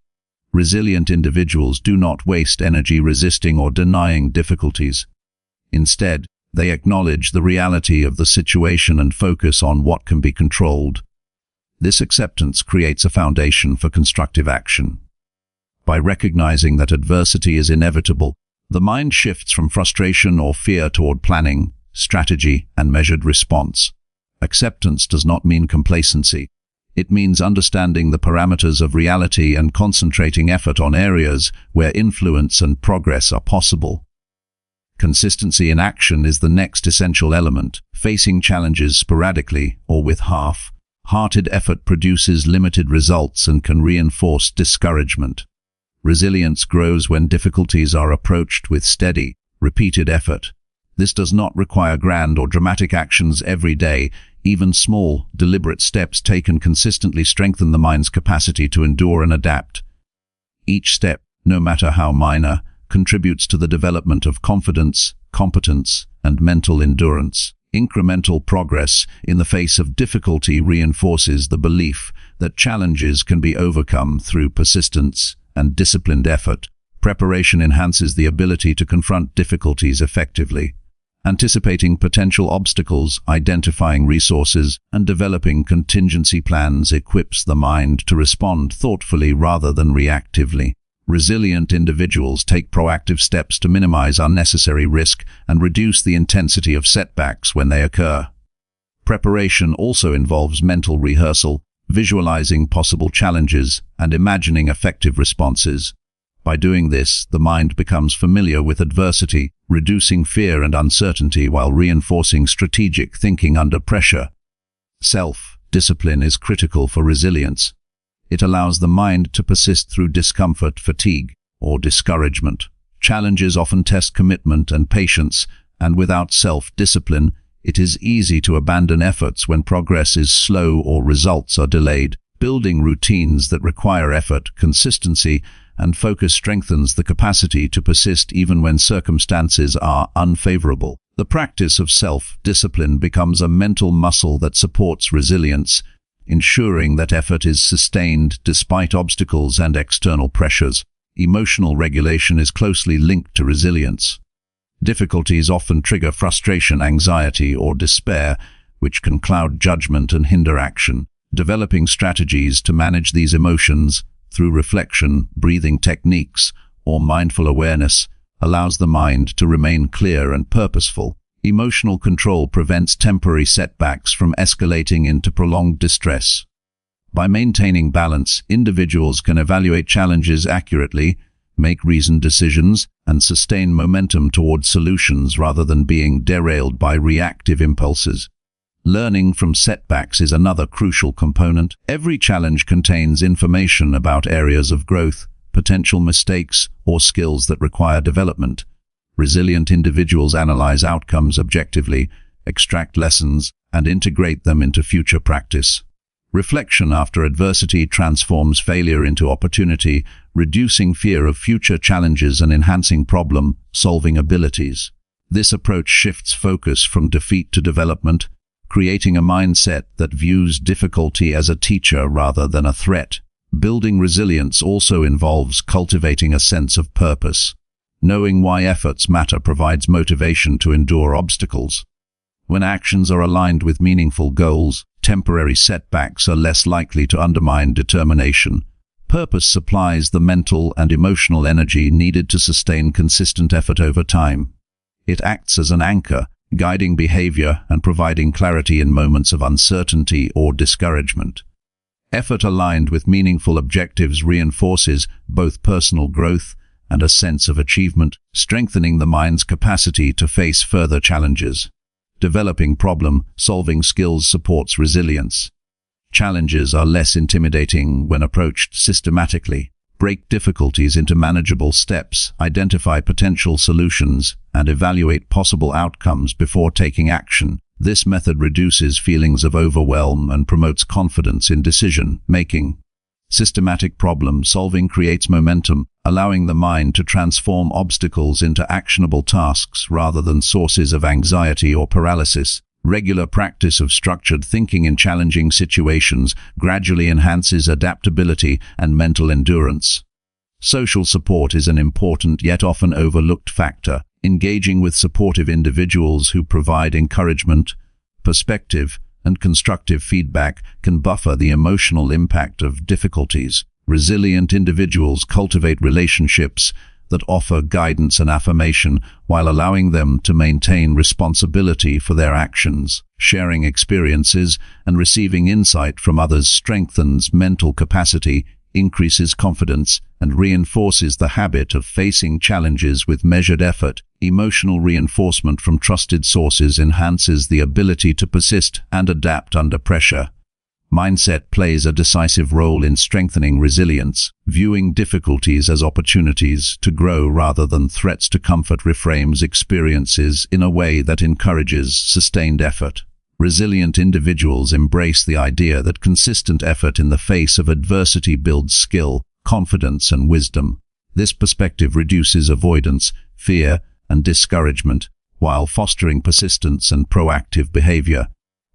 Resilient individuals do not waste energy resisting or denying difficulties. Instead, they acknowledge the reality of the situation and focus on what can be controlled. This acceptance creates a foundation for constructive action. By recognizing that adversity is inevitable, the mind shifts from frustration or fear toward planning, strategy, and measured response. Acceptance does not mean complacency. It means understanding the parameters of reality and concentrating effort on areas where influence and progress are possible. Consistency in action is the next essential element. Facing challenges sporadically or with half-hearted effort produces limited results and can reinforce discouragement. Resilience grows when difficulties are approached with steady, repeated effort. This does not require grand or dramatic actions every day. Even small, deliberate steps taken consistently strengthen the mind's capacity to endure and adapt. Each step, no matter how minor, contributes to the development of confidence, competence, and mental endurance. Incremental progress in the face of difficulty reinforces the belief that challenges can be overcome through persistence and disciplined effort. Preparation enhances the ability to confront difficulties effectively. Anticipating potential obstacles, identifying resources, and developing contingency plans equips the mind to respond thoughtfully rather than reactively. Resilient individuals take proactive steps to minimize unnecessary risk and reduce the intensity of setbacks when they occur. Preparation also involves mental rehearsal, visualizing possible challenges, and imagining effective responses. By doing this, the mind becomes familiar with adversity, reducing fear and uncertainty while reinforcing strategic thinking under pressure. Self-discipline is critical for resilience. It allows the mind to persist through discomfort, fatigue, or discouragement. Challenges often test commitment and patience, and without self-discipline, it is easy to abandon efforts when progress is slow or results are delayed. Building routines that require effort, consistency, and focus strengthens the capacity to persist even when circumstances are unfavorable. The practice of self-discipline becomes a mental muscle that supports resilience, ensuring that effort is sustained despite obstacles and external pressures. Emotional regulation is closely linked to resilience. Difficulties often trigger frustration, anxiety, or despair, which can cloud judgment and hinder action. Developing strategies to manage these emotions through reflection, breathing techniques, or mindful awareness allows the mind to remain clear and purposeful. Emotional control prevents temporary setbacks from escalating into prolonged distress. By maintaining balance, individuals can evaluate challenges accurately, make reasoned decisions, and sustain momentum towards solutions rather than being derailed by reactive impulses. Learning from setbacks is another crucial component. Every challenge contains information about areas of growth, potential mistakes, or skills that require development. Resilient individuals analyze outcomes objectively, extract lessons, and integrate them into future practice. Reflection after adversity transforms failure into opportunity, reducing fear of future challenges and enhancing problem-solving abilities. This approach shifts focus from defeat to development, creating a mindset that views difficulty as a teacher rather than a threat. Building resilience also involves cultivating a sense of purpose. Knowing why efforts matter provides motivation to endure obstacles. When actions are aligned with meaningful goals, temporary setbacks are less likely to undermine determination. Purpose supplies the mental and emotional energy needed to sustain consistent effort over time. It acts as an anchor, guiding behavior and providing clarity in moments of uncertainty or discouragement. Effort aligned with meaningful objectives reinforces both personal growth and a sense of achievement, strengthening the mind's capacity to face further challenges. Developing problem-solving skills supports resilience. Challenges are less intimidating when approached systematically. Break difficulties into manageable steps, identify potential solutions, and evaluate possible outcomes before taking action. This method reduces feelings of overwhelm and promotes confidence in decision-making. Systematic problem-solving creates momentum, allowing the mind to transform obstacles into actionable tasks rather than sources of anxiety or paralysis. Regular practice of structured thinking in challenging situations gradually enhances adaptability and mental endurance. Social support is an important yet often overlooked factor. Engaging with supportive individuals who provide encouragement, perspective, and constructive feedback can buffer the emotional impact of difficulties. Resilient individuals cultivate relationships that offer guidance and affirmation while allowing them to maintain responsibility for their actions. Sharing experiences and receiving insight from others strengthens mental capacity, increases confidence, and reinforces the habit of facing challenges with measured effort. Emotional reinforcement from trusted sources enhances the ability to persist and adapt under pressure. Mindset plays a decisive role in strengthening resilience. Viewing difficulties as opportunities to grow rather than threats to comfort reframes experiences in a way that encourages sustained effort. Resilient individuals embrace the idea that consistent effort in the face of adversity builds skill, confidence, and wisdom. This perspective reduces avoidance, fear, and discouragement, while fostering persistence and proactive behavior.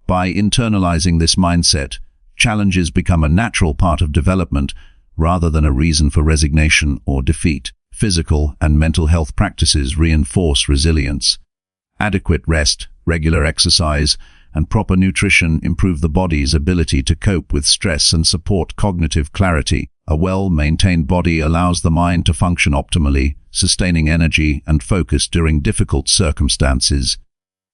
By internalizing this mindset, challenges become a natural part of development rather than a reason for resignation or defeat. Physical and mental health practices reinforce resilience. Adequate rest, regular exercise, and proper nutrition improve the body's ability to cope with stress and support cognitive clarity. A well-maintained body allows the mind to function optimally, sustaining energy and focus during difficult circumstances.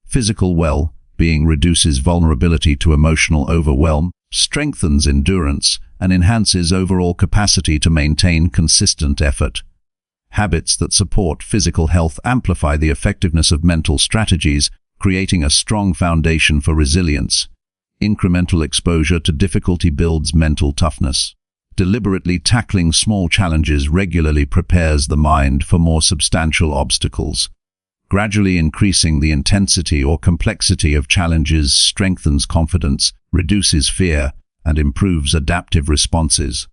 Physical well-being reduces vulnerability to emotional overwhelm, strengthens endurance, and enhances overall capacity to maintain consistent effort. Habits that support physical health amplify the effectiveness of mental strategies, creating a strong foundation for resilience. Incremental exposure to difficulty builds mental toughness. Deliberately tackling small challenges regularly prepares the mind for more substantial obstacles. Gradually increasing the intensity or complexity of challenges strengthens confidence, reduces fear, and improves adaptive responses.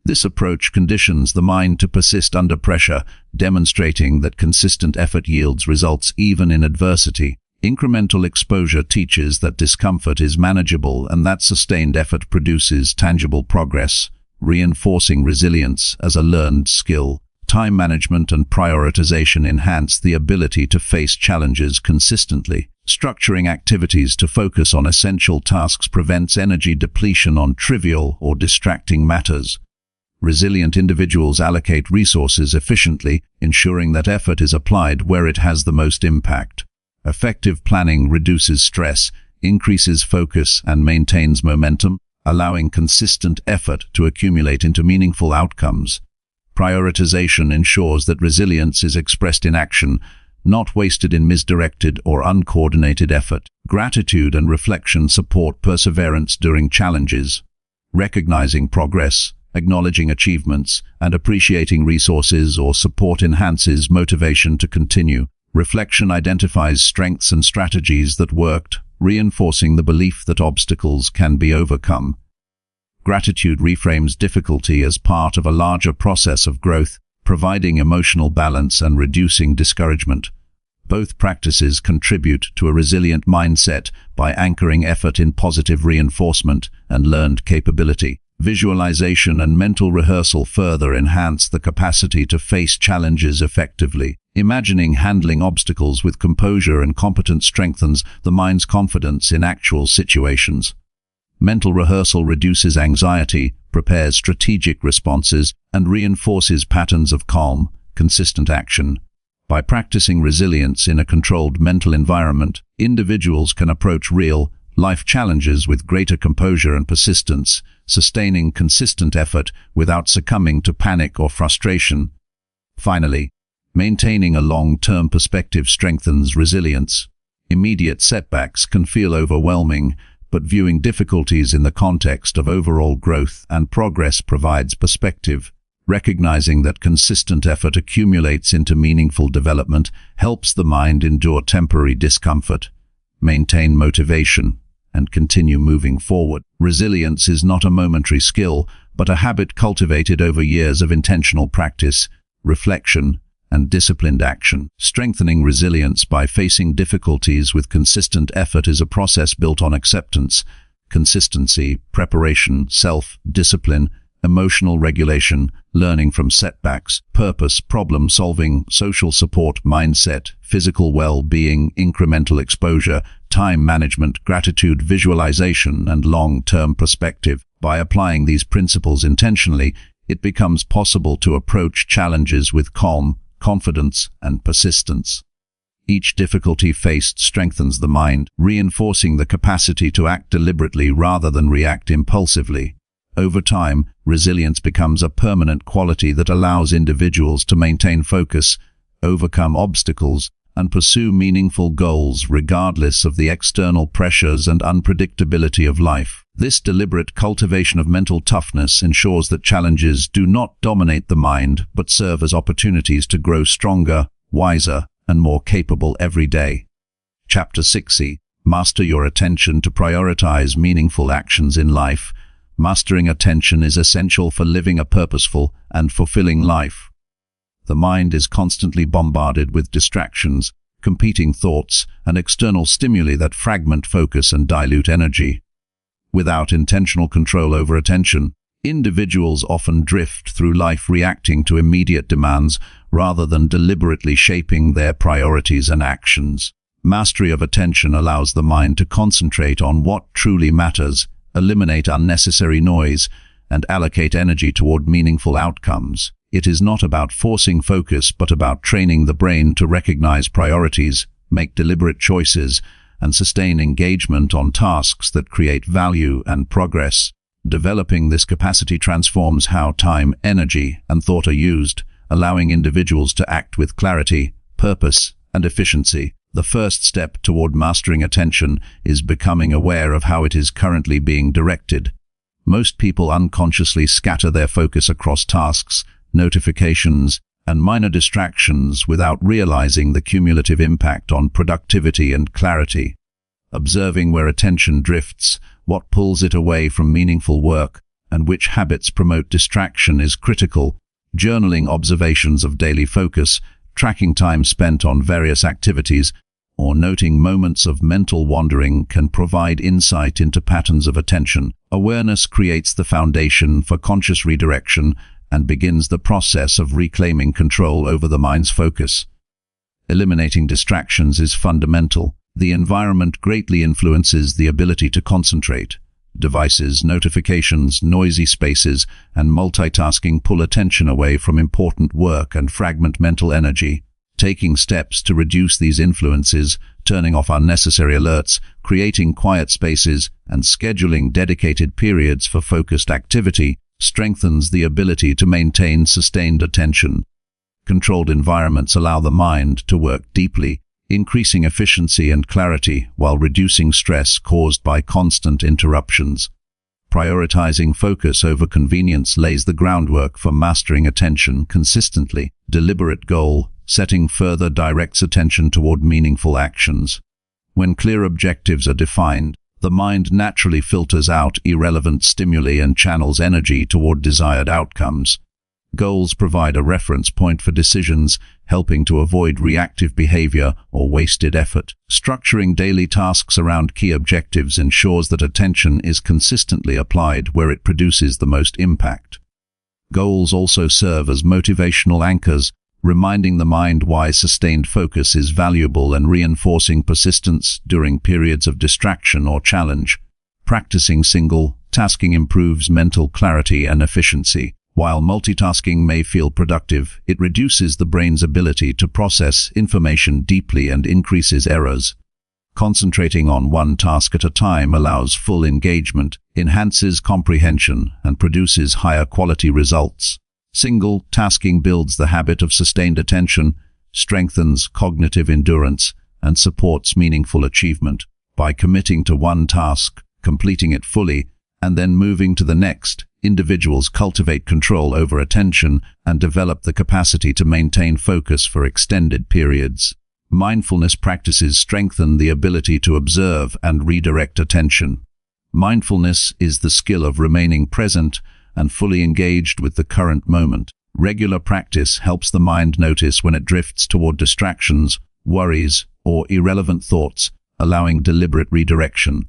This approach conditions the mind to persist under pressure, demonstrating that consistent effort yields results even in adversity. Incremental exposure teaches that discomfort is manageable and that sustained effort produces tangible progress, reinforcing resilience as a learned skill. Time management and prioritization enhance the ability to face challenges consistently. Structuring activities to focus on essential tasks prevents energy depletion on trivial or distracting matters. Resilient individuals allocate resources efficiently, ensuring that effort is applied where it has the most impact. Effective planning reduces stress, increases focus, and maintains momentum, allowing consistent effort to accumulate into meaningful outcomes. Prioritization ensures that resilience is expressed in action, not wasted in misdirected or uncoordinated effort. Gratitude and reflection support perseverance during challenges. Recognizing progress, acknowledging achievements, and appreciating resources or support enhances motivation to continue. Reflection identifies strengths and strategies that worked, reinforcing the belief that obstacles can be overcome. Gratitude reframes difficulty as part of a larger process of growth, providing emotional balance and reducing discouragement. Both practices contribute to a resilient mindset by anchoring effort in positive reinforcement and learned capability. Visualization and mental rehearsal further enhance the capacity to face challenges effectively. Imagining handling obstacles with composure and competence strengthens the mind's confidence in actual situations. Mental rehearsal reduces anxiety, prepares strategic responses, and reinforces patterns of calm, consistent action. By practicing resilience in a controlled mental environment, individuals can approach real, life challenges with greater composure and persistence, sustaining consistent effort without succumbing to panic or frustration. Finally, maintaining a long-term perspective strengthens resilience. Immediate setbacks can feel overwhelming, but viewing difficulties in the context of overall growth and progress provides perspective. Recognizing that consistent effort accumulates into meaningful development helps the mind endure temporary discomfort, maintain motivation, and continue moving forward. Resilience is not a momentary skill, but a habit cultivated over years of intentional practice, reflection, and disciplined action. Strengthening resilience by facing difficulties with consistent effort is a process built on acceptance, consistency, preparation, self-discipline, emotional regulation, learning from setbacks, purpose, problem-solving, social support, mindset, physical well-being, incremental exposure, time management, gratitude, visualization, and long-term perspective. By applying these principles intentionally, it becomes possible to approach challenges with calm, confidence, and persistence. Each difficulty faced strengthens the mind, reinforcing the capacity to act deliberately rather than react impulsively. Over time, resilience becomes a permanent quality that allows individuals to maintain focus, overcome obstacles, and pursue meaningful goals regardless of the external pressures and unpredictability of life. This deliberate cultivation of mental toughness ensures that challenges do not dominate the mind, but serve as opportunities to grow stronger, wiser, and more capable every day. Chapter 6. Master your attention to prioritize meaningful actions in life. Mastering attention is essential for living a purposeful and fulfilling life. The mind is constantly bombarded with distractions, competing thoughts, and external stimuli that fragment focus and dilute energy. Without intentional control over attention, individuals often drift through life reacting to immediate demands rather than deliberately shaping their priorities and actions. Mastery of attention allows the mind to concentrate on what truly matters, eliminate unnecessary noise, and allocate energy toward meaningful outcomes. It is not about forcing focus, but about training the brain to recognize priorities, make deliberate choices, and sustain engagement on tasks that create value and progress. Developing this capacity transforms how time, energy, and thought are used, allowing individuals to act with clarity, purpose, and efficiency. The first step toward mastering attention is becoming aware of how it is currently being directed. Most people unconsciously scatter their focus across tasks, notifications, and minor distractions without realizing the cumulative impact on productivity and clarity. Observing where attention drifts, what pulls it away from meaningful work, and which habits promote distraction is critical. Journaling observations of daily focus, tracking time spent on various activities, or noting moments of mental wandering can provide insight into patterns of attention. Awareness creates the foundation for conscious redirection and begins the process of reclaiming control over the mind's focus. Eliminating distractions is fundamental. The environment greatly influences the ability to concentrate. Devices, notifications, noisy spaces, and multitasking pull attention away from important work and fragment mental energy. Taking steps to reduce these influences, turning off unnecessary alerts, creating quiet spaces, and scheduling dedicated periods for focused activity strengthens the ability to maintain sustained attention. Controlled environments allow the mind to work deeply, increasing efficiency and clarity while reducing stress caused by constant interruptions. Prioritizing focus over convenience lays the groundwork for mastering attention consistently. Deliberate goal setting further directs attention toward meaningful actions. When clear objectives are defined, the mind naturally filters out irrelevant stimuli and channels energy toward desired outcomes. Goals provide a reference point for decisions, helping to avoid reactive behavior or wasted effort. Structuring daily tasks around key objectives ensures that attention is consistently applied where it produces the most impact. Goals also serve as motivational anchors, reminding the mind why sustained focus is valuable and reinforcing persistence during periods of distraction or challenge. Practicing single tasking improves mental clarity and efficiency. While multitasking may feel productive, it reduces the brain's ability to process information deeply and increases errors. Concentrating on one task at a time allows full engagement, enhances comprehension, and produces higher quality results. Single tasking builds the habit of sustained attention, strengthens cognitive endurance, and supports meaningful achievement. By committing to one task, completing it fully, and then moving to the next, individuals cultivate control over attention and develop the capacity to maintain focus for extended periods. Mindfulness practices strengthen the ability to observe and redirect attention. Mindfulness is the skill of remaining present and fully engaged with the current moment. Regular practice helps the mind notice when it drifts toward distractions, worries, or irrelevant thoughts, allowing deliberate redirection.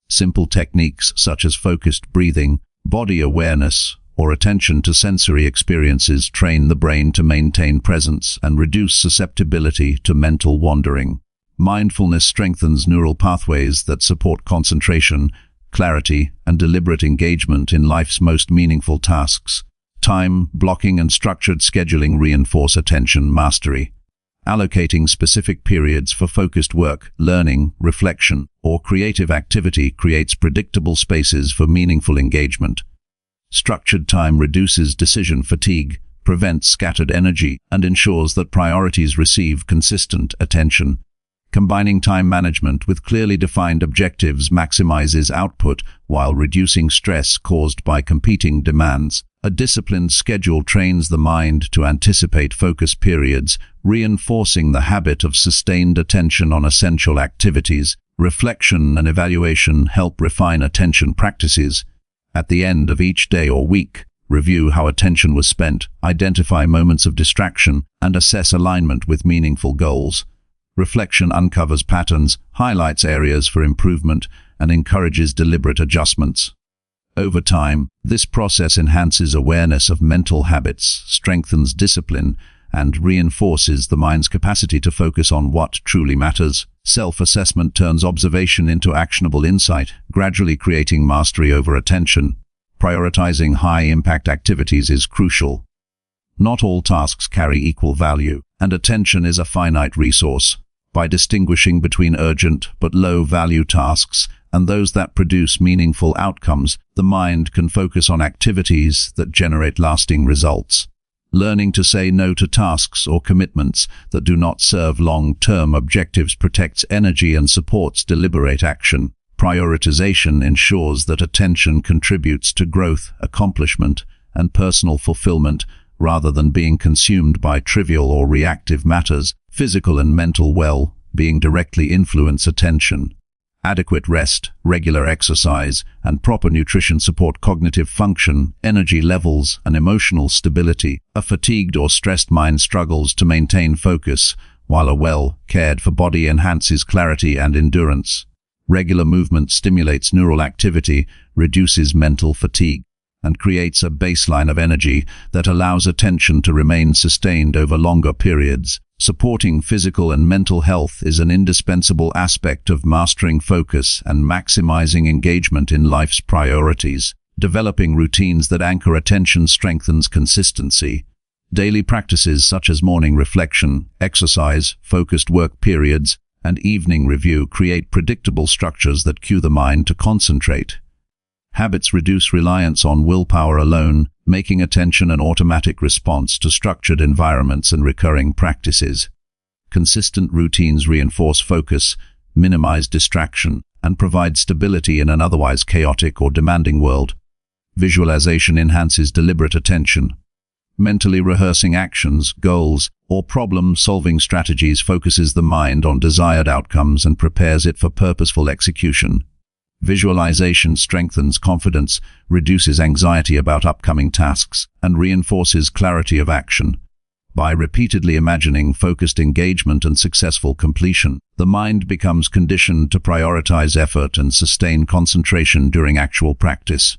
Simple techniques such as focused breathing, body awareness, or attention to sensory experiences train the brain to maintain presence and reduce susceptibility to mental wandering. Mindfulness strengthens neural pathways that support concentration, clarity, and deliberate engagement in life's most meaningful tasks. Time, blocking, and structured scheduling reinforce attention mastery. Allocating specific periods for focused work, learning, reflection, or creative activity creates predictable spaces for meaningful engagement. Structured time reduces decision fatigue, prevents scattered energy, and ensures that priorities receive consistent attention. Combining time management with clearly defined objectives maximizes output while reducing stress caused by competing demands. A disciplined schedule trains the mind to anticipate focus periods, reinforcing the habit of sustained attention on essential activities. Reflection and evaluation help refine attention practices. At the end of each day or week, review how attention was spent, identify moments of distraction, and assess alignment with meaningful goals. Reflection uncovers patterns, highlights areas for improvement, and encourages deliberate adjustments. Over time, this process enhances awareness of mental habits, strengthens discipline, and reinforces the mind's capacity to focus on what truly matters. Self-assessment turns observation into actionable insight, gradually creating mastery over attention. Prioritizing high-impact activities is crucial. Not all tasks carry equal value, and attention is a finite resource. By distinguishing between urgent but low-value tasks and those that produce meaningful outcomes, the mind can focus on activities that generate lasting results. Learning to say no to tasks or commitments that do not serve long-term objectives protects energy and supports deliberate action. Prioritization ensures that attention contributes to growth, accomplishment, and personal fulfillment rather than being consumed by trivial or reactive matters. Physical and mental well-being directly influence attention. Adequate rest, regular exercise, and proper nutrition support cognitive function, energy levels, and emotional stability. A fatigued or stressed mind struggles to maintain focus, while a well-cared-for body enhances clarity and endurance. Regular movement stimulates neural activity, reduces mental fatigue, and creates a baseline of energy that allows attention to remain sustained over longer periods. Supporting physical and mental health is an indispensable aspect of mastering focus and maximizing engagement in life's priorities. Developing routines that anchor attention strengthens consistency. Daily practices such as morning reflection, exercise, focused work periods, and evening review create predictable structures that cue the mind to concentrate. Habits reduce reliance on willpower alone, making attention an automatic response to structured environments and recurring practices. Consistent routines reinforce focus, minimize distraction, and provide stability in an otherwise chaotic or demanding world. Visualization enhances deliberate attention. Mentally rehearsing actions, goals, or problem-solving strategies focuses the mind on desired outcomes and prepares it for purposeful execution. Visualization strengthens confidence, reduces anxiety about upcoming tasks, and reinforces clarity of action. By repeatedly imagining focused engagement and successful completion, the mind becomes conditioned to prioritize effort and sustain concentration during actual practice.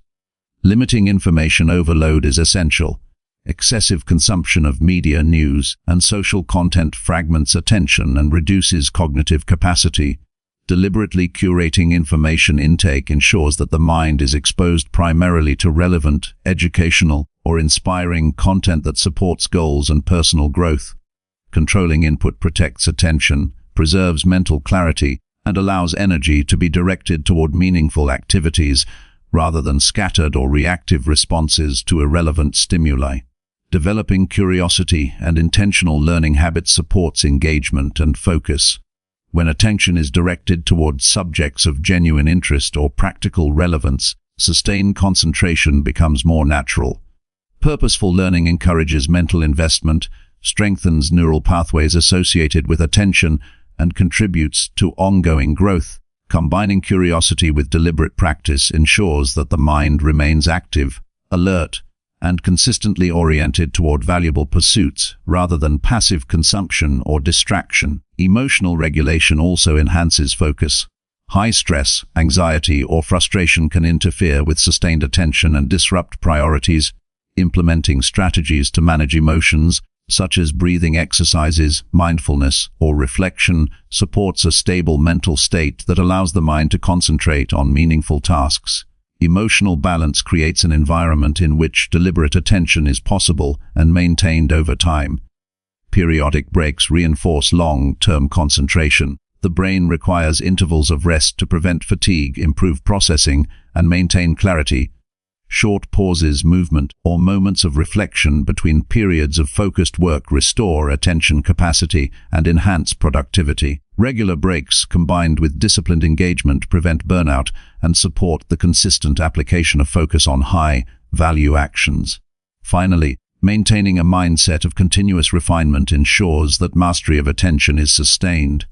Limiting information overload is essential. Excessive consumption of media, news, and social content fragments attention and reduces cognitive capacity. Deliberately curating information intake ensures that the mind is exposed primarily to relevant, educational, or inspiring content that supports goals and personal growth. Controlling input protects attention, preserves mental clarity, and allows energy to be directed toward meaningful activities rather than scattered or reactive responses to irrelevant stimuli. Developing curiosity and intentional learning habits supports engagement and focus. When attention is directed towards subjects of genuine interest or practical relevance, sustained concentration becomes more natural. Purposeful learning encourages mental investment, strengthens neural pathways associated with attention, and contributes to ongoing growth. Combining curiosity with deliberate practice ensures that the mind remains active, alert, and consistently oriented toward valuable pursuits rather than passive consumption or distraction. Emotional regulation also enhances focus. High stress, anxiety, or frustration can interfere with sustained attention and disrupt priorities. Implementing strategies to manage emotions, such as breathing exercises, mindfulness, or reflection, supports a stable mental state that allows the mind to concentrate on meaningful tasks. Emotional balance creates an environment in which deliberate attention is possible and maintained over time. Periodic breaks reinforce long-term concentration. The brain requires intervals of rest to prevent fatigue, improve processing, and maintain clarity. Short pauses, movement, or moments of reflection between periods of focused work restore attention capacity and enhance productivity. Regular breaks, combined with disciplined engagement, prevent burnout and support the consistent application of focus on high-value actions. Finally, maintaining a mindset of continuous refinement ensures that mastery of attention is sustained.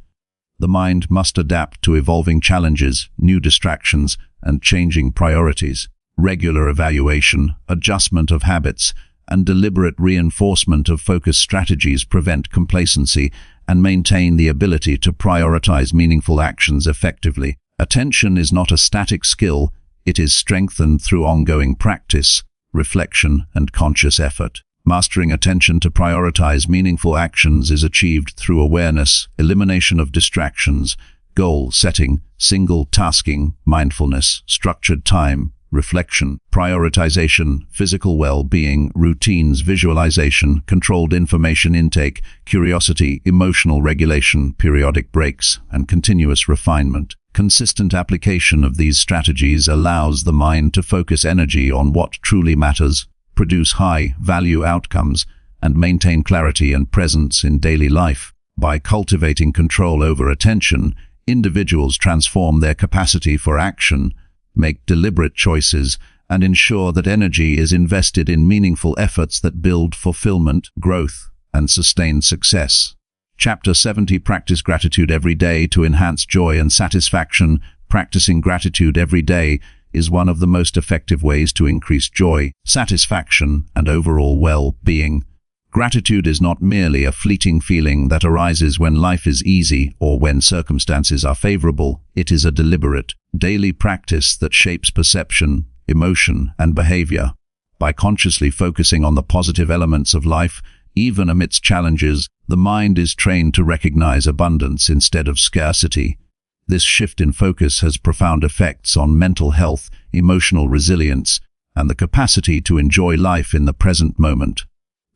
The mind must adapt to evolving challenges, new distractions, and changing priorities. Regular evaluation, adjustment of habits, and deliberate reinforcement of focus strategies prevent complacency and maintain the ability to prioritize meaningful actions effectively. Attention is not a static skill, it is strengthened through ongoing practice, reflection, and conscious effort. Mastering attention to prioritize meaningful actions is achieved through awareness, elimination of distractions, goal setting, single tasking, mindfulness, structured time, reflection, prioritization, physical well-being, routines, visualization, controlled information intake, curiosity, emotional regulation, periodic breaks, and continuous refinement. Consistent application of these strategies allows the mind to focus energy on what truly matters, produce high-value outcomes, and maintain clarity and presence in daily life. By cultivating control over attention, individuals transform their capacity for action, make deliberate choices, and ensure that energy is invested in meaningful efforts that build fulfillment, growth, and sustained success. Chapter 70. Practice gratitude every day to enhance joy and satisfaction. Practicing gratitude every day is one of the most effective ways to increase joy, satisfaction, and overall well-being. Gratitude is not merely a fleeting feeling that arises when life is easy or when circumstances are favorable. It is a deliberate, daily practice that shapes perception, emotion, and behavior. By consciously focusing on the positive elements of life, even amidst challenges, the mind is trained to recognize abundance instead of scarcity. This shift in focus has profound effects on mental health, emotional resilience, and the capacity to enjoy life in the present moment.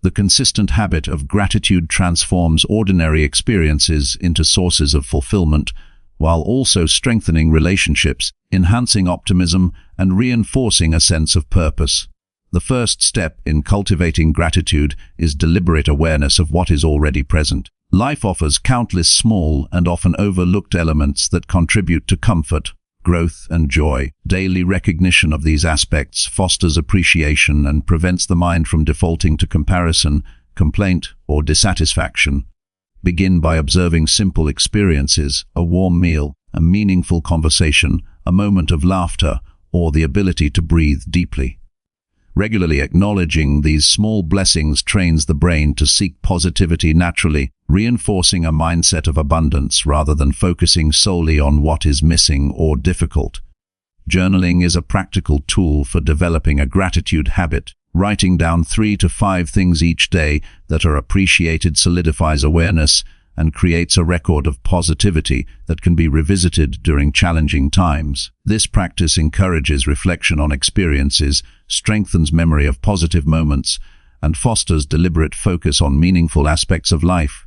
The consistent habit of gratitude transforms ordinary experiences into sources of fulfillment, while also strengthening relationships, enhancing optimism, and reinforcing a sense of purpose. The first step in cultivating gratitude is deliberate awareness of what is already present. Life offers countless small and often overlooked elements that contribute to comfort, growth, and joy. Daily recognition of these aspects fosters appreciation and prevents the mind from defaulting to comparison, complaint, or dissatisfaction. Begin by observing simple experiences, a warm meal, a meaningful conversation, a moment of laughter, or the ability to breathe deeply. Regularly acknowledging these small blessings trains the brain to seek positivity naturally, reinforcing a mindset of abundance rather than focusing solely on what is missing or difficult. Journaling is a practical tool for developing a gratitude habit. Writing down 3 to 5 things each day that are appreciated solidifies awareness and creates a record of positivity that can be revisited during challenging times. This practice encourages reflection on experiences, strengthens memory of positive moments, and fosters deliberate focus on meaningful aspects of life.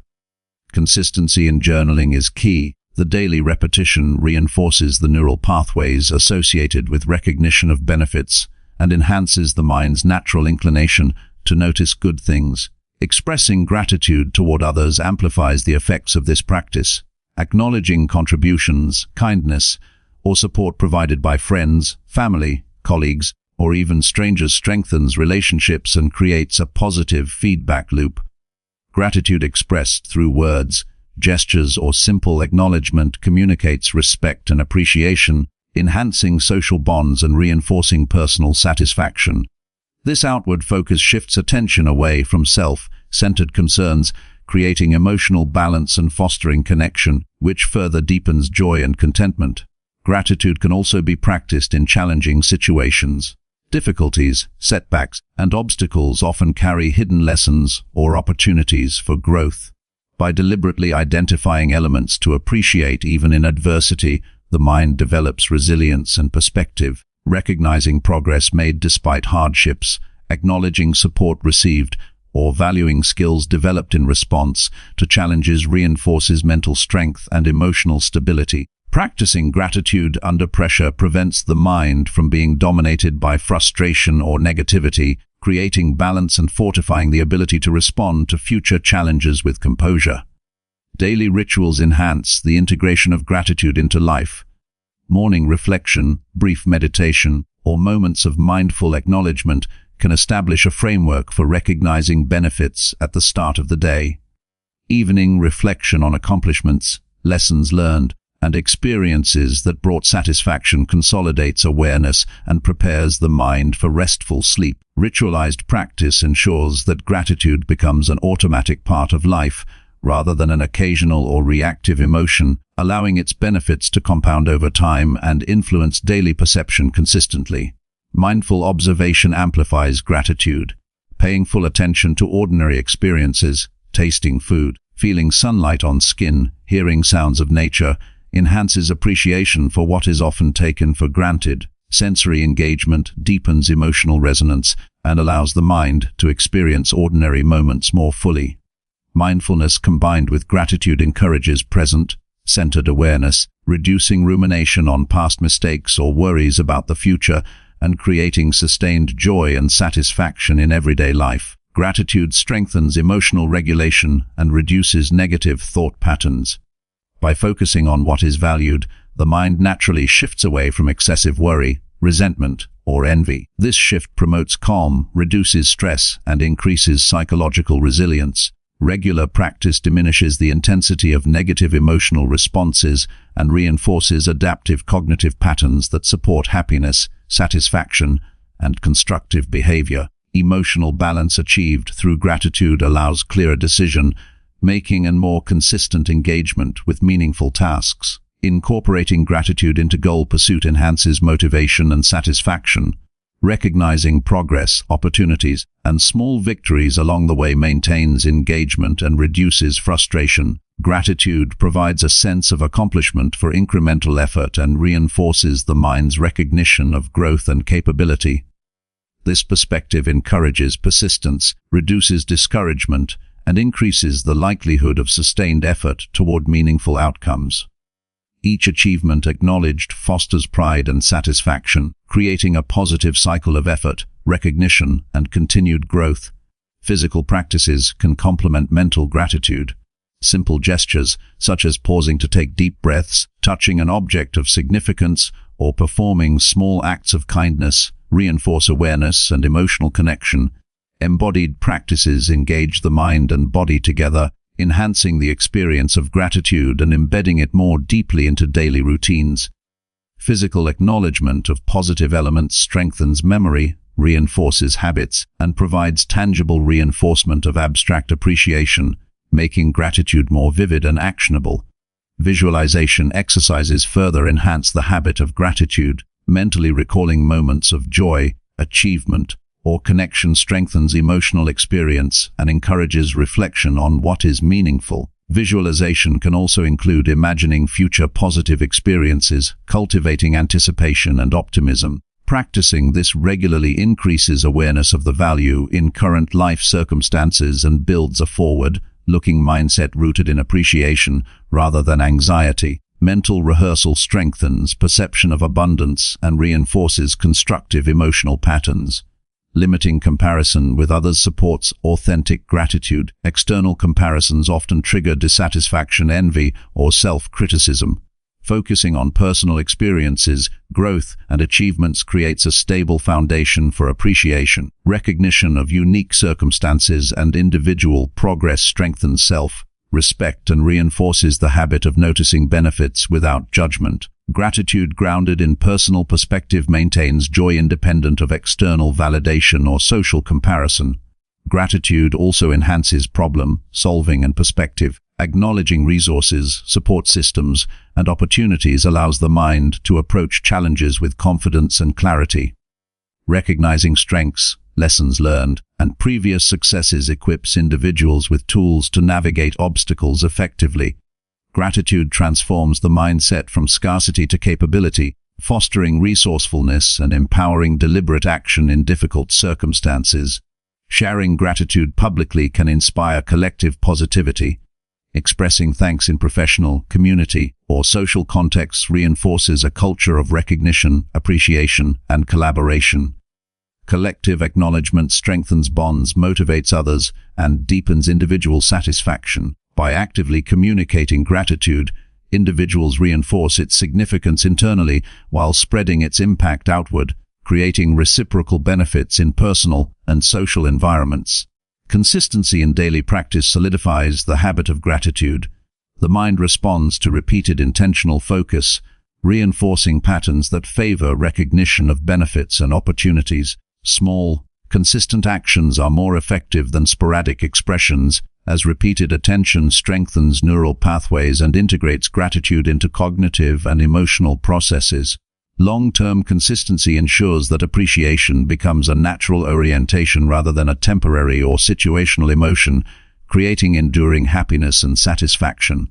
Consistency in journaling is key. The daily repetition reinforces the neural pathways associated with recognition of benefits and enhances the mind's natural inclination to notice good things. Expressing gratitude toward others amplifies the effects of this practice. Acknowledging contributions, kindness, or support provided by friends, family, colleagues, or even strangers strengthens relationships and creates a positive feedback loop. Gratitude expressed through words, gestures, or simple acknowledgement communicates respect and appreciation, enhancing social bonds and reinforcing personal satisfaction. This outward focus shifts attention away from self-centered concerns, creating emotional balance and fostering connection, which further deepens joy and contentment. Gratitude can also be practiced in challenging situations. Difficulties, setbacks, and obstacles often carry hidden lessons or opportunities for growth. By deliberately identifying elements to appreciate even in adversity, the mind develops resilience and perspective. Recognizing progress made despite hardships, acknowledging support received, or valuing skills developed in response to challenges reinforces mental strength and emotional stability. Practicing gratitude under pressure prevents the mind from being dominated by frustration or negativity, creating balance and fortifying the ability to respond to future challenges with composure. Daily rituals enhance the integration of gratitude into life. Morning reflection, brief meditation, or moments of mindful acknowledgement can establish a framework for recognizing benefits at the start of the day. Evening reflection on accomplishments, lessons learned, and experiences that brought satisfaction consolidates awareness and prepares the mind for restful sleep. Ritualized practice ensures that gratitude becomes an automatic part of life, rather than an occasional or reactive emotion, allowing its benefits to compound over time and influence daily perception consistently. Mindful observation amplifies gratitude. Paying full attention to ordinary experiences, tasting food, feeling sunlight on skin, hearing sounds of nature, enhances appreciation for what is often taken for granted. Sensory engagement deepens emotional resonance and allows the mind to experience ordinary moments more fully. Mindfulness combined with gratitude encourages present-centered awareness, reducing rumination on past mistakes or worries about the future, and creating sustained joy and satisfaction in everyday life. Gratitude strengthens emotional regulation and reduces negative thought patterns. By focusing on what is valued, the mind naturally shifts away from excessive worry, resentment, or envy. This shift promotes calm, reduces stress, and increases psychological resilience. Regular practice diminishes the intensity of negative emotional responses and reinforces adaptive cognitive patterns that support happiness, satisfaction, and constructive behavior. Emotional balance achieved through gratitude allows clearer decision-making and more consistent engagement with meaningful tasks. Incorporating gratitude into goal pursuit enhances motivation and satisfaction. Recognizing progress, opportunities, and small victories along the way maintains engagement and reduces frustration. Gratitude provides a sense of accomplishment for incremental effort and reinforces the mind's recognition of growth and capability. This perspective encourages persistence, reduces discouragement, and increases the likelihood of sustained effort toward meaningful outcomes. Each achievement acknowledged fosters pride and satisfaction, creating a positive cycle of effort, recognition, and continued growth. Physical practices can complement mental gratitude. Simple gestures, such as pausing to take deep breaths, touching an object of significance, or performing small acts of kindness, reinforce awareness and emotional connection. Embodied practices engage the mind and body together, enhancing the experience of gratitude and embedding it more deeply into daily routines. Physical acknowledgement of positive elements strengthens memory, reinforces habits, and provides tangible reinforcement of abstract appreciation, making gratitude more vivid and actionable. Visualization exercises further enhance the habit of gratitude. Mentally recalling moments of joy, achievement, or connection strengthens emotional experience and encourages reflection on what is meaningful. Visualization can also include imagining future positive experiences, cultivating anticipation and optimism. Practicing this regularly increases awareness of the value in current life circumstances and builds a forward-looking mindset rooted in appreciation rather than anxiety. Mental rehearsal strengthens perception of abundance and reinforces constructive emotional patterns. Limiting comparison with others supports authentic gratitude. External comparisons often trigger dissatisfaction, envy, or self-criticism. Focusing on personal experiences, growth, and achievements creates a stable foundation for appreciation. Recognition of unique circumstances and individual progress strengthens self-respect and reinforces the habit of noticing benefits without judgment. Gratitude grounded in personal perspective maintains joy independent of external validation or social comparison. Gratitude also enhances problem-solving and perspective. Acknowledging resources, support systems, and opportunities allows the mind to approach challenges with confidence and clarity. Recognizing strengths, lessons learned, and previous successes equips individuals with tools to navigate obstacles effectively. Gratitude transforms the mindset from scarcity to capability, fostering resourcefulness and empowering deliberate action in difficult circumstances. Sharing gratitude publicly can inspire collective positivity. Expressing thanks in professional, community, or social contexts reinforces a culture of recognition, appreciation, and collaboration. Collective acknowledgement strengthens bonds, motivates others, and deepens individual satisfaction. By actively communicating gratitude, individuals reinforce its significance internally while spreading its impact outward, creating reciprocal benefits in personal and social environments. Consistency in daily practice solidifies the habit of gratitude. The mind responds to repeated intentional focus, reinforcing patterns that favor recognition of benefits and opportunities. Small, consistent actions are more effective than sporadic expressions, as repeated attention strengthens neural pathways and integrates gratitude into cognitive and emotional processes. Long-term consistency ensures that appreciation becomes a natural orientation rather than a temporary or situational emotion, creating enduring happiness and satisfaction.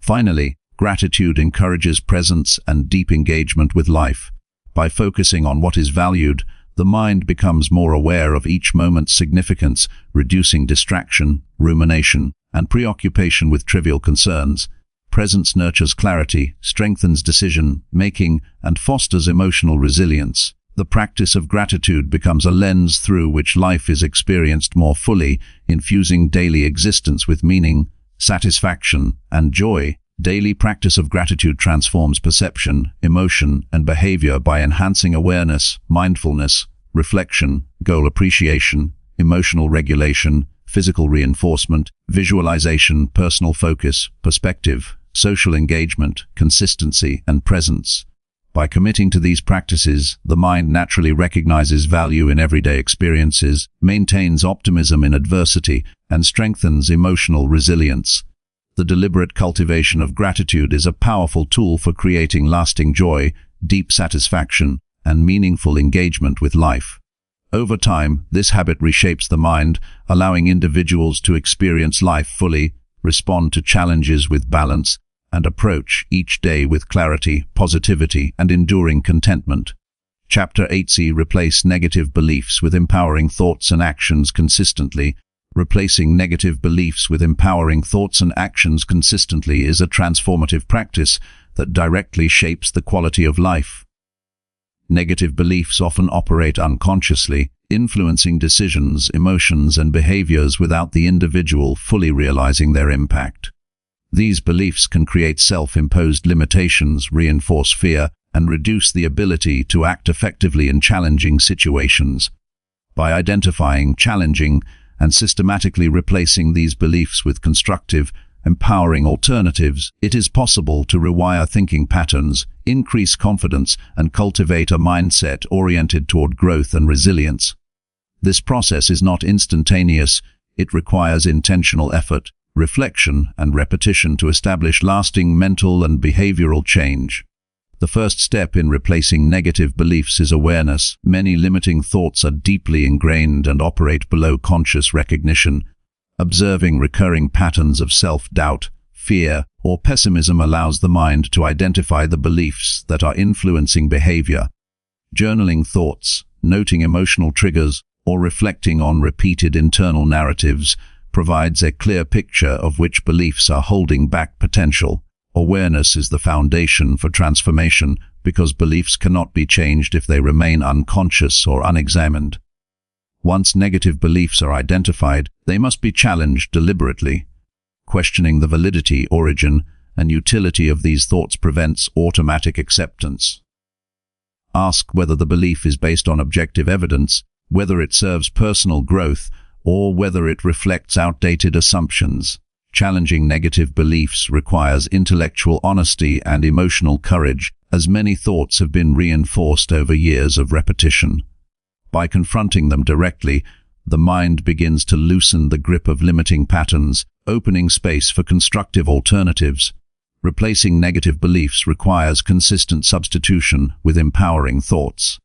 Finally, gratitude encourages presence and deep engagement with life. By focusing on what is valued, the mind becomes more aware of each moment's significance, reducing distraction, rumination, and preoccupation with trivial concerns. Presence nurtures clarity, strengthens decision-making, and fosters emotional resilience. The practice of gratitude becomes a lens through which life is experienced more fully, infusing daily existence with meaning, satisfaction, and joy. Daily practice of gratitude transforms perception, emotion, and behavior by enhancing awareness, mindfulness, reflection, goal appreciation, emotional regulation, physical reinforcement, visualization, personal focus, perspective, social engagement, consistency, and presence. By committing to these practices, the mind naturally recognizes value in everyday experiences, maintains optimism in adversity, and strengthens emotional resilience. The deliberate cultivation of gratitude is a powerful tool for creating lasting joy, deep satisfaction, and meaningful engagement with life. Over time, this habit reshapes the mind, allowing individuals to experience life fully, respond to challenges with balance, and approach each day with clarity, positivity, and enduring contentment. Chapter 8c. Replace negative beliefs with empowering thoughts and actions consistently. Replacing negative beliefs with empowering thoughts and actions consistently is a transformative practice that directly shapes the quality of life. Negative beliefs often operate unconsciously, influencing decisions, emotions, and behaviors without the individual fully realizing their impact. These beliefs can create self-imposed limitations, reinforce fear, and reduce the ability to act effectively in challenging situations. By identifying, challenging, and systematically replacing these beliefs with constructive, empowering alternatives, it is possible to rewire thinking patterns, increase confidence, and cultivate a mindset oriented toward growth and resilience. This process is not instantaneous. It requires intentional effort, reflection, and repetition to establish lasting mental and behavioral change. The first step in replacing negative beliefs is awareness. Many limiting thoughts are deeply ingrained and operate below conscious recognition. Observing recurring patterns of self-doubt, fear, or pessimism allows the mind to identify the beliefs that are influencing behavior. Journaling thoughts, noting emotional triggers, or reflecting on repeated internal narratives provides a clear picture of which beliefs are holding back potential. Awareness is the foundation for transformation because beliefs cannot be changed if they remain unconscious or unexamined. Once negative beliefs are identified, they must be challenged deliberately. Questioning the validity, origin, and utility of these thoughts prevents automatic acceptance. Ask whether the belief is based on objective evidence, whether it serves personal growth, or whether it reflects outdated assumptions. Challenging negative beliefs requires intellectual honesty and emotional courage, as many thoughts have been reinforced over years of repetition. By confronting them directly, the mind begins to loosen the grip of limiting patterns, opening space for constructive alternatives. Replacing negative beliefs requires consistent substitution with empowering thoughts.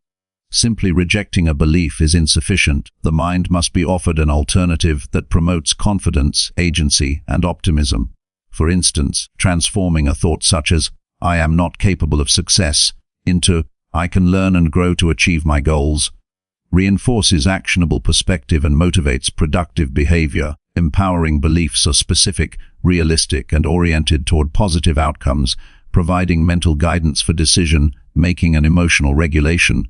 Simply rejecting a belief is insufficient. The mind must be offered an alternative that promotes confidence, agency, and optimism. For instance, transforming a thought such as, "I am not capable of success," into, "I can learn and grow to achieve my goals," reinforces actionable perspective and motivates productive behavior. Empowering beliefs are specific, realistic, and oriented toward positive outcomes, providing mental guidance for decision making and emotional regulation.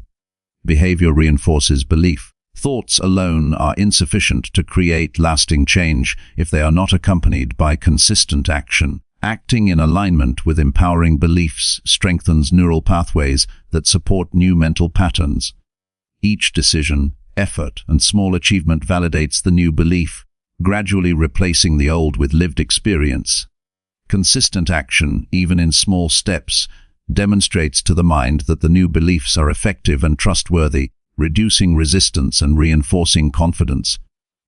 Behavior reinforces belief. Thoughts alone are insufficient to create lasting change if they are not accompanied by consistent action. Acting in alignment with empowering beliefs strengthens neural pathways that support new mental patterns. Each decision, effort, and small achievement validates the new belief, gradually replacing the old with lived experience. Consistent action, even in small steps, demonstrates to the mind that the new beliefs are effective and trustworthy, reducing resistance and reinforcing confidence.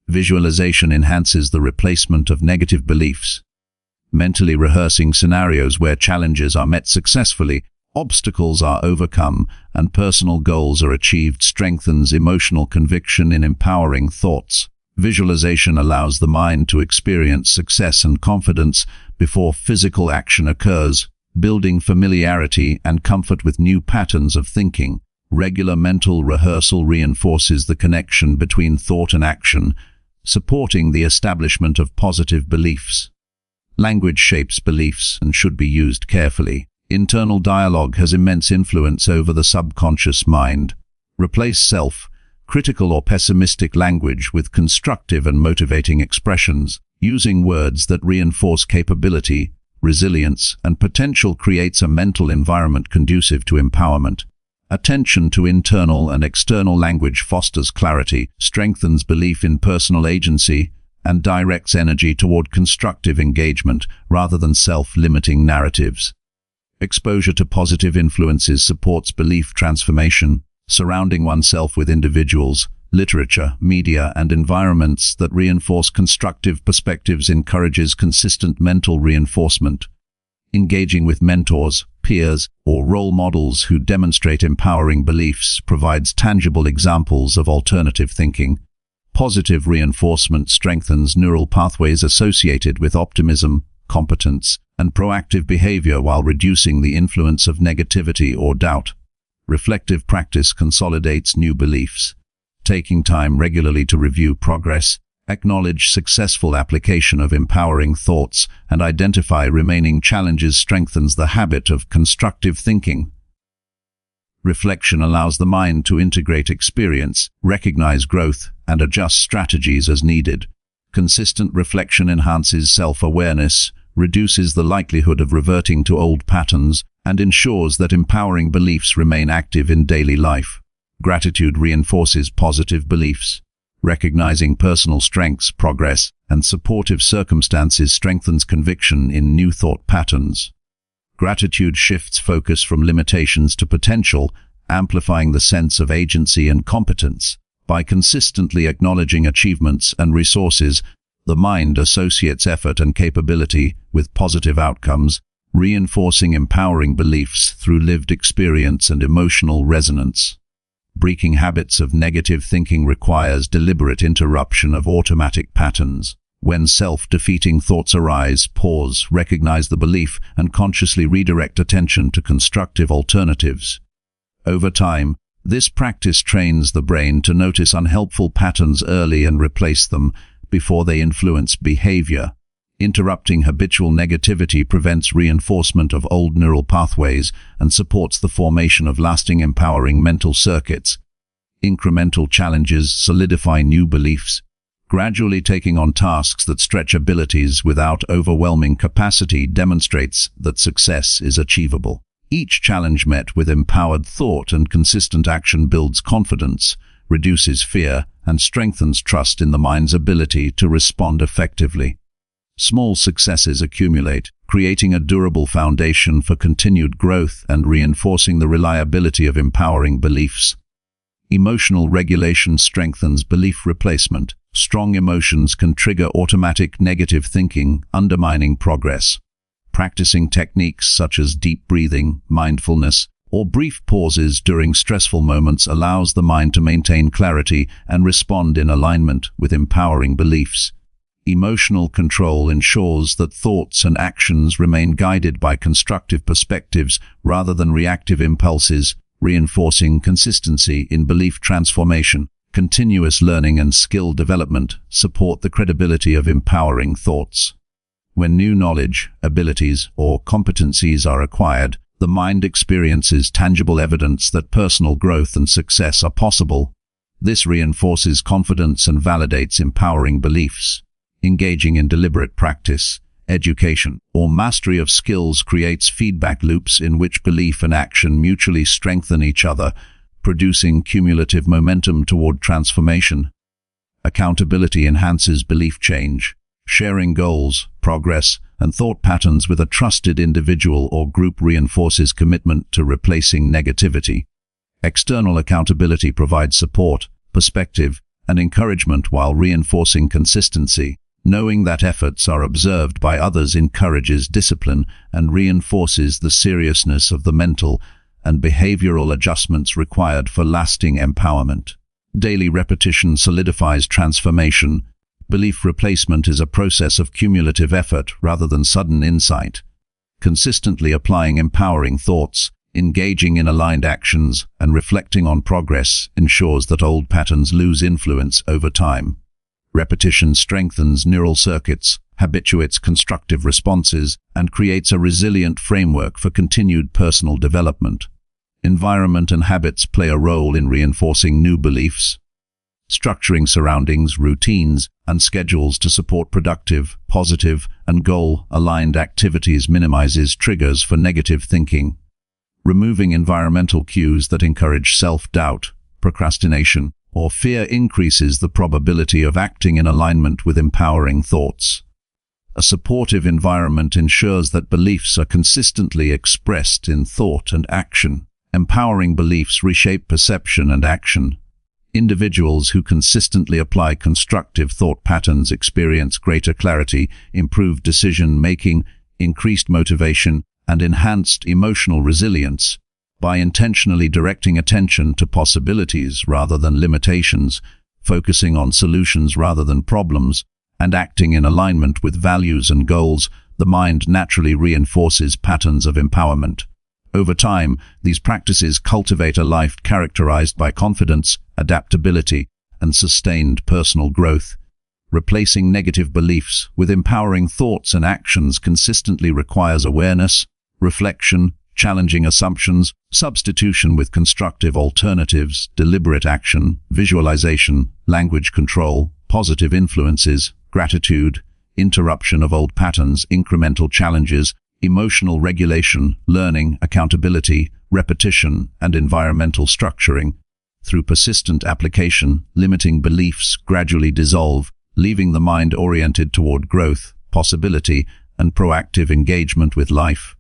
Visualization enhances the replacement of negative beliefs. Mentally rehearsing scenarios where challenges are met successfully, obstacles are overcome, and personal goals are achieved strengthens emotional conviction in empowering thoughts. Visualization allows the mind to experience success and confidence before physical action occurs, building familiarity and comfort with new patterns of thinking. Regular mental rehearsal reinforces the connection between thought and action, supporting the establishment of positive beliefs. Language shapes beliefs and should be used carefully. Internal dialogue has immense influence over the subconscious mind. Replace self-critical or pessimistic language with constructive and motivating expressions, using words that reinforce capability, resilience, and potential creates a mental environment conducive to empowerment. Attention to internal and external language fosters clarity, strengthens belief in personal agency, and directs energy toward constructive engagement rather than self-limiting narratives. Exposure to positive influences supports belief transformation, surrounding oneself with individuals, literature, media, and environments that reinforce constructive perspectives encourages consistent mental reinforcement. Engaging with mentors, peers, or role models who demonstrate empowering beliefs provides tangible examples of alternative thinking. Positive reinforcement strengthens neural pathways associated with optimism, competence, and proactive behavior while reducing the influence of negativity or doubt. Reflective practice consolidates new beliefs. Taking time regularly to review progress, acknowledge successful application of empowering thoughts, and identify remaining challenges strengthens the habit of constructive thinking. Reflection allows the mind to integrate experience, recognize growth, and adjust strategies as needed. Consistent reflection enhances self-awareness, reduces the likelihood of reverting to old patterns, and ensures that empowering beliefs remain active in daily life. Gratitude reinforces positive beliefs. Recognizing personal strengths, progress, and supportive circumstances strengthens conviction in new thought patterns. Gratitude shifts focus from limitations to potential, amplifying the sense of agency and competence. By consistently acknowledging achievements and resources, the mind associates effort and capability with positive outcomes, reinforcing empowering beliefs through lived experience and emotional resonance. Breaking habits of negative thinking requires deliberate interruption of automatic patterns. When self-defeating thoughts arise, pause, recognize the belief, and consciously redirect attention to constructive alternatives. Over time, this practice trains the brain to notice unhelpful patterns early and replace them before they influence behavior. Interrupting habitual negativity prevents reinforcement of old neural pathways and supports the formation of lasting empowering mental circuits. Incremental challenges solidify new beliefs. Gradually taking on tasks that stretch abilities without overwhelming capacity demonstrates that success is achievable. Each challenge met with empowered thought and consistent action builds confidence, reduces fear, and strengthens trust in the mind's ability to respond effectively. Small successes accumulate, creating a durable foundation for continued growth and reinforcing the reliability of empowering beliefs. Emotional regulation strengthens belief replacement. Strong emotions can trigger automatic negative thinking, undermining progress. Practicing techniques such as deep breathing, mindfulness, or brief pauses during stressful moments allows the mind to maintain clarity and respond in alignment with empowering beliefs. Emotional control ensures that thoughts and actions remain guided by constructive perspectives rather than reactive impulses, reinforcing consistency in belief transformation. Continuous learning and skill development support the credibility of empowering thoughts. When new knowledge, abilities, or competencies are acquired, the mind experiences tangible evidence that personal growth and success are possible. This reinforces confidence and validates empowering beliefs. Engaging in deliberate practice, education, or mastery of skills creates feedback loops in which belief and action mutually strengthen each other, producing cumulative momentum toward transformation. Accountability enhances belief change. Sharing goals, progress, and thought patterns with a trusted individual or group reinforces commitment to replacing negativity. External accountability provides support, perspective, and encouragement while reinforcing consistency. Knowing that efforts are observed by others encourages discipline and reinforces the seriousness of the mental and behavioral adjustments required for lasting empowerment. Daily repetition solidifies transformation. Belief replacement is a process of cumulative effort rather than sudden insight. Consistently applying empowering thoughts, engaging in aligned actions, and reflecting on progress ensures that old patterns lose influence over time. Repetition strengthens neural circuits, habituates constructive responses, and creates a resilient framework for continued personal development. Environment and habits play a role in reinforcing new beliefs. Structuring surroundings, routines, and schedules to support productive, positive, and goal-aligned activities minimizes triggers for negative thinking. Removing environmental cues that encourage self-doubt, procrastination, or fear increases the probability of acting in alignment with empowering thoughts. A supportive environment ensures that beliefs are consistently expressed in thought and action. Empowering beliefs reshape perception and action. Individuals who consistently apply constructive thought patterns experience greater clarity, improved decision-making, increased motivation, and enhanced emotional resilience. By intentionally directing attention to possibilities rather than limitations, focusing on solutions rather than problems, and acting in alignment with values and goals, the mind naturally reinforces patterns of empowerment. Over time, these practices cultivate a life characterized by confidence, adaptability, and sustained personal growth. Replacing negative beliefs with empowering thoughts and actions consistently requires awareness, reflection, challenging assumptions, substitution with constructive alternatives, deliberate action, visualization, language control, positive influences, gratitude, interruption of old patterns, incremental challenges, emotional regulation, learning, accountability, repetition, and environmental structuring. Through persistent application, limiting beliefs gradually dissolve, leaving the mind oriented toward growth, possibility, and proactive engagement with life.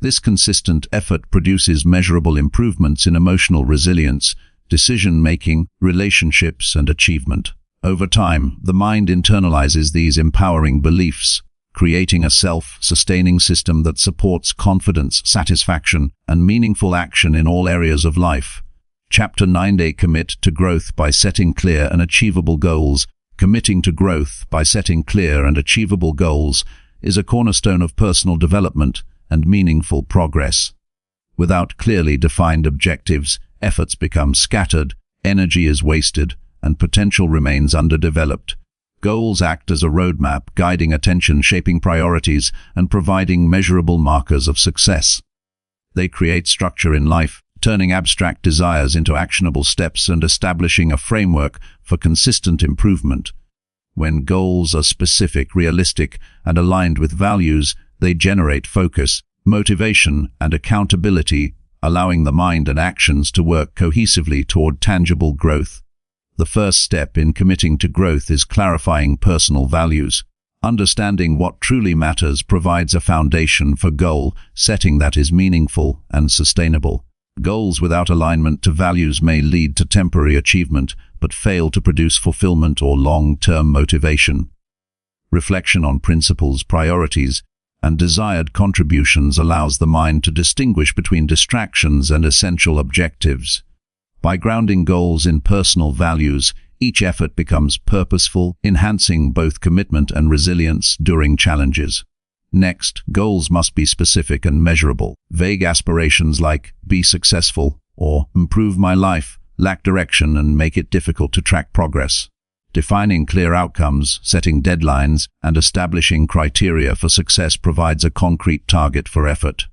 This consistent effort produces measurable improvements in emotional resilience, decision-making, relationships, and achievement. Over time, the mind internalizes these empowering beliefs, creating a self-sustaining system that supports confidence, satisfaction, and meaningful action in all areas of life. Chapter 9a Commit to growth by setting clear and achievable goals. Committing to growth by setting clear and achievable goals is a cornerstone of personal development and meaningful progress. Without clearly defined objectives, efforts become scattered, energy is wasted, and potential remains underdeveloped. Goals act as a roadmap, guiding attention, shaping priorities, and providing measurable markers of success. They create structure in life, turning abstract desires into actionable steps and establishing a framework for consistent improvement. When goals are specific, realistic, and aligned with values, they generate focus, motivation, and accountability, allowing the mind and actions to work cohesively toward tangible growth. The first step in committing to growth is clarifying personal values. Understanding what truly matters provides a foundation for goal setting that is meaningful and sustainable. Goals without alignment to values may lead to temporary achievement, but fail to produce fulfillment or long-term motivation. Reflection on principles, priorities, and desired contributions allows the mind to distinguish between distractions and essential objectives. By grounding goals in personal values, each effort becomes purposeful, enhancing both commitment and resilience during challenges. Next, goals must be specific and measurable. Vague aspirations like "be successful" or "improve my life" lack direction and make it difficult to track progress. Defining clear outcomes, setting deadlines, and establishing criteria for success provides a concrete target for effort.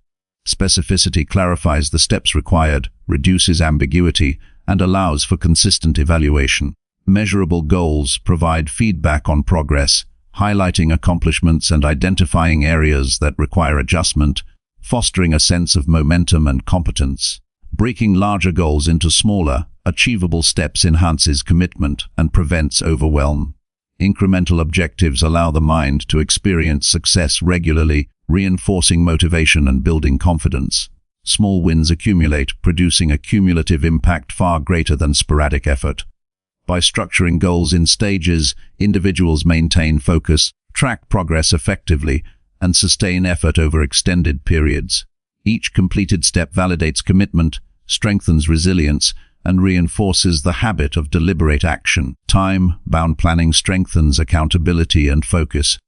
Specificity clarifies the steps required, reduces ambiguity, and allows for consistent evaluation. Measurable goals provide feedback on progress, highlighting accomplishments and identifying areas that require adjustment, fostering a sense of momentum and competence. Breaking larger goals into smaller, achievable steps enhances commitment and prevents overwhelm. Incremental objectives allow the mind to experience success regularly, reinforcing motivation and building confidence. Small wins accumulate, producing a cumulative impact far greater than sporadic effort. By structuring goals in stages, individuals maintain focus, track progress effectively, and sustain effort over extended periods. Each completed step validates commitment, strengthens resilience, and reinforces the habit of deliberate action. Time-bound planning strengthens accountability and focus.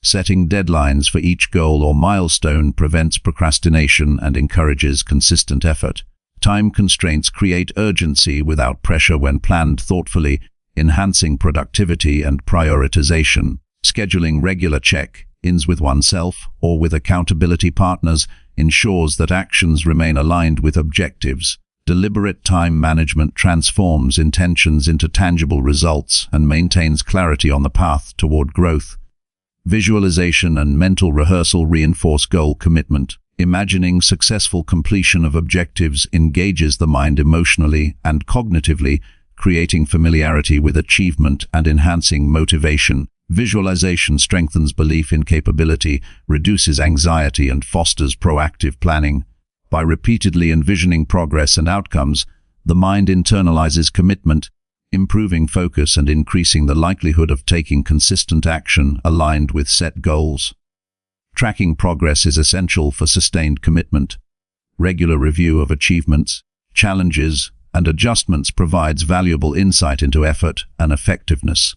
Setting deadlines for each goal or milestone prevents procrastination and encourages consistent effort. Time constraints create urgency without pressure when planned thoughtfully, enhancing productivity and prioritization. Scheduling regular check-ins with oneself or with accountability partners ensures that actions remain aligned with objectives. Deliberate time management transforms intentions into tangible results and maintains clarity on the path toward growth. Visualization and mental rehearsal reinforce goal commitment. Imagining successful completion of objectives engages the mind emotionally and cognitively, creating familiarity with achievement and enhancing motivation. Visualization strengthens belief in capability, reduces anxiety, and fosters proactive planning. By repeatedly envisioning progress and outcomes, the mind internalizes commitment, improving focus and increasing the likelihood of taking consistent action aligned with set goals. Tracking progress is essential for sustained commitment. Regular review of achievements, challenges, and adjustments provides valuable insight into effort and effectiveness.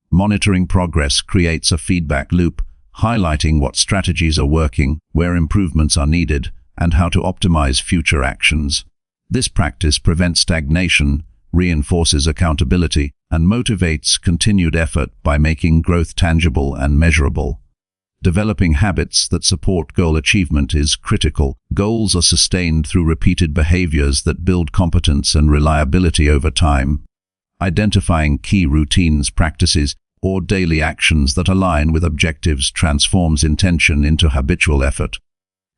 Monitoring progress creates a feedback loop, highlighting what strategies are working, where improvements are needed, and how to optimize future actions. This practice prevents stagnation, reinforces accountability, and motivates continued effort by making growth tangible and measurable. Developing habits that support goal achievement is critical. Goals are sustained through repeated behaviors that build competence and reliability over time. Identifying key routines, practices, or daily actions that align with objectives transforms intention into habitual effort.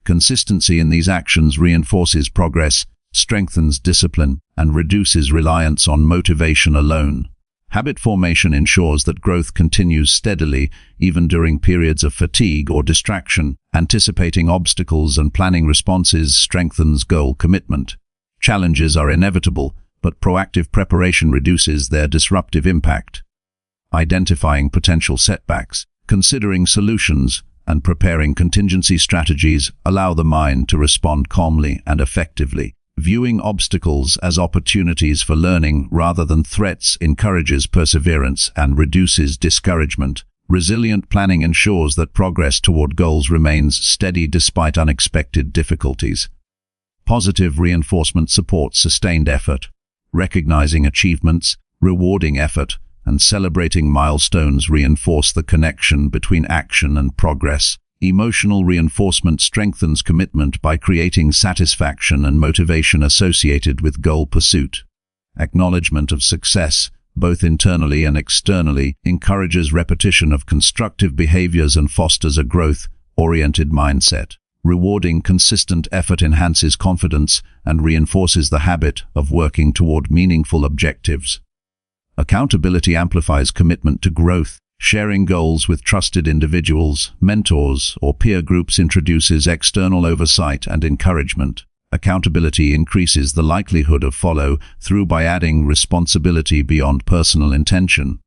Consistency in these actions reinforces progress, strengthens discipline, and reduces reliance on motivation alone. Habit formation ensures that growth continues steadily, even during periods of fatigue or distraction. Anticipating obstacles and planning responses strengthens goal commitment. Challenges are inevitable, but proactive preparation reduces their disruptive impact. Identifying potential setbacks, considering solutions, and preparing contingency strategies allow the mind to respond calmly and effectively. Viewing obstacles as opportunities for learning rather than threats encourages perseverance and reduces discouragement. Resilient planning ensures that progress toward goals remains steady despite unexpected difficulties. Positive reinforcement supports sustained effort. Recognizing achievements, rewarding effort, and celebrating milestones reinforce the connection between action and progress. Emotional reinforcement strengthens commitment by creating satisfaction and motivation associated with goal pursuit. Acknowledgement of success, both internally and externally, encourages repetition of constructive behaviors and fosters a growth-oriented mindset. Rewarding consistent effort enhances confidence and reinforces the habit of working toward meaningful objectives. Accountability amplifies commitment to growth. Sharing goals with trusted individuals, mentors, or peer groups introduces external oversight and encouragement. Accountability increases the likelihood of follow-through by adding responsibility beyond personal intention.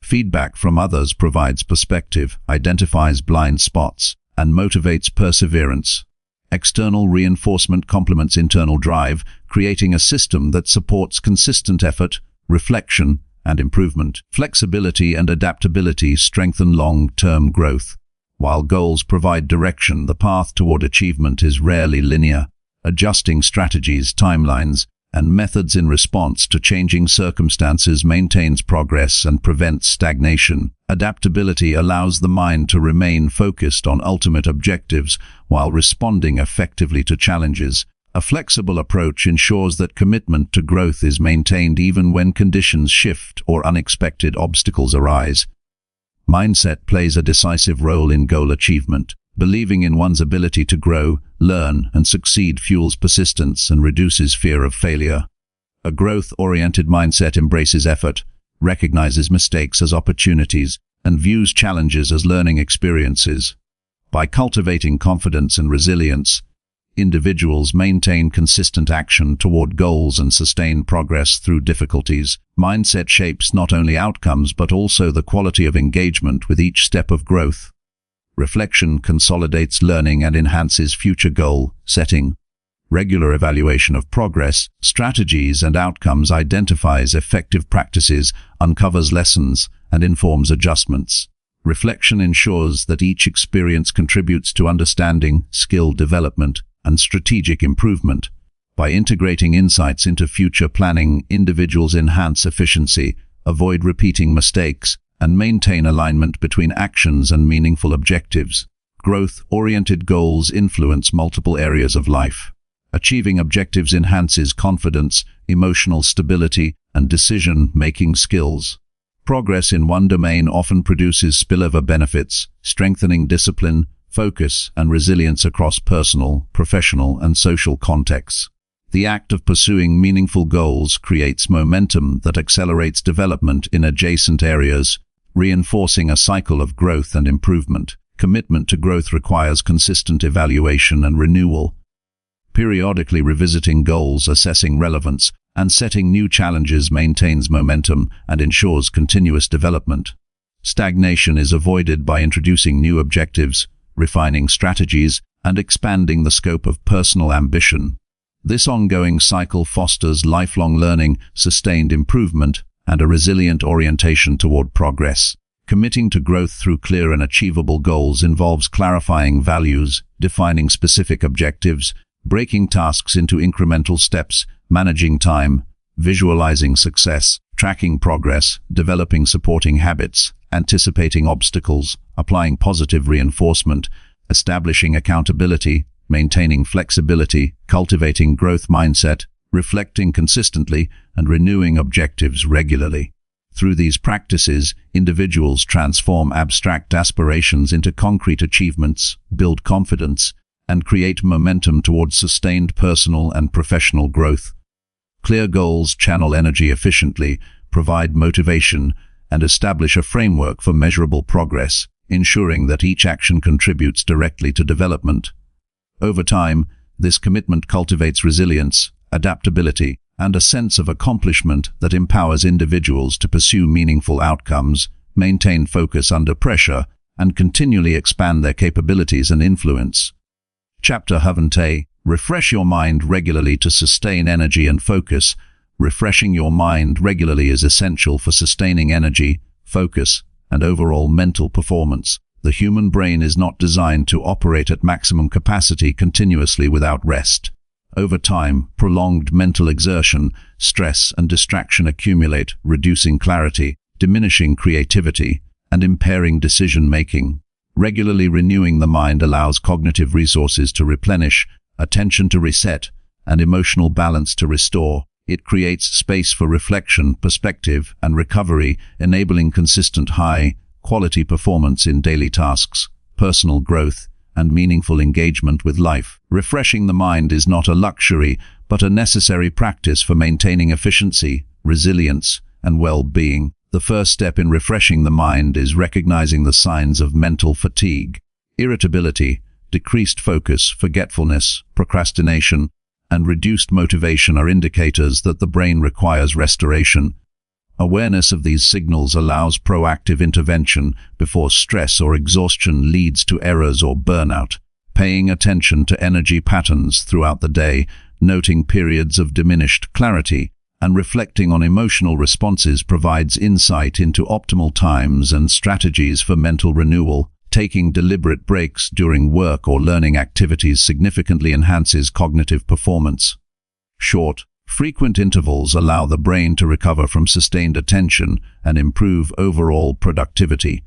Feedback from others provides perspective, identifies blind spots, and motivates perseverance. External reinforcement complements internal drive, creating a system that supports consistent effort, reflection, and improvement. Flexibility and adaptability strengthen long-term growth. While goals provide direction, the path toward achievement is rarely linear. Adjusting strategies, timelines, and methods in response to changing circumstances maintains progress and prevents stagnation. Adaptability allows the mind to remain focused on ultimate objectives while responding effectively to challenges. A flexible approach ensures that commitment to growth is maintained even when conditions shift or unexpected obstacles arise. Mindset plays a decisive role in goal achievement. Believing in one's ability to grow, learn, and succeed fuels persistence and reduces fear of failure. A growth-oriented mindset embraces effort, recognizes mistakes as opportunities, and views challenges as learning experiences. By cultivating confidence and resilience, individuals maintain consistent action toward goals and sustain progress through difficulties. Mindset shapes not only outcomes but also the quality of engagement with each step of growth. Reflection consolidates learning and enhances future goal setting. Regular evaluation of progress, strategies, and outcomes identifies effective practices, uncovers lessons, and informs adjustments. Reflection ensures that each experience contributes to understanding, skill development, and strategic improvement. By integrating insights into future planning, individuals enhance efficiency, avoid repeating mistakes, and maintain alignment between actions and meaningful objectives. Growth-oriented goals influence multiple areas of life. Achieving objectives enhances confidence, emotional stability, and decision-making skills. Progress in one domain often produces spillover benefits, strengthening discipline, focus, and resilience across personal, professional, and social contexts. The act of pursuing meaningful goals creates momentum that accelerates development in adjacent areas, reinforcing a cycle of growth and improvement. Commitment to growth requires consistent evaluation and renewal. Periodically revisiting goals, assessing relevance, and setting new challenges maintains momentum and ensures continuous development. Stagnation is avoided by introducing new objectives, refining strategies, and expanding the scope of personal ambition. This ongoing cycle fosters lifelong learning, sustained improvement, and a resilient orientation toward progress. Committing to growth through clear and achievable goals involves clarifying values, defining specific objectives, breaking tasks into incremental steps, managing time, visualizing success, tracking progress, developing supporting habits, anticipating obstacles, applying positive reinforcement, establishing accountability, maintaining flexibility, cultivating growth mindset, reflecting consistently, and renewing objectives regularly. Through these practices, individuals transform abstract aspirations into concrete achievements, build confidence, and create momentum towards sustained personal and professional growth. Clear goals channel energy efficiently, provide motivation, and establish a framework for measurable progress, ensuring that each action contributes directly to development. Over time, this commitment cultivates resilience, adaptability, and a sense of accomplishment that empowers individuals to pursue meaningful outcomes, maintain focus under pressure, and continually expand their capabilities and influence. Chapter 7: Refresh your mind regularly to sustain energy and focus. Refreshing your mind regularly is essential for sustaining energy, focus, and overall mental performance. The human brain is not designed to operate at maximum capacity continuously without rest. Over time, prolonged mental exertion, stress, and distraction accumulate, reducing clarity, diminishing creativity, and impairing decision-making. Regularly renewing the mind allows cognitive resources to replenish, attention to reset, and emotional balance to restore. It creates space for reflection, perspective, and recovery, enabling consistent high-quality performance in daily tasks, personal growth, and meaningful engagement with life. Refreshing the mind is not a luxury, but a necessary practice for maintaining efficiency, resilience, and well-being. The first step in refreshing the mind is recognizing the signs of mental fatigue. Irritability, decreased focus, forgetfulness, procrastination, and reduced motivation are indicators that the brain requires restoration. Awareness of these signals allows proactive intervention before stress or exhaustion leads to errors or burnout. Paying attention to energy patterns throughout the day, noting periods of diminished clarity, and reflecting on emotional responses provides insight into optimal times and strategies for mental renewal. Taking deliberate breaks during work or learning activities significantly enhances cognitive performance. Short, frequent intervals allow the brain to recover from sustained attention and improve overall productivity.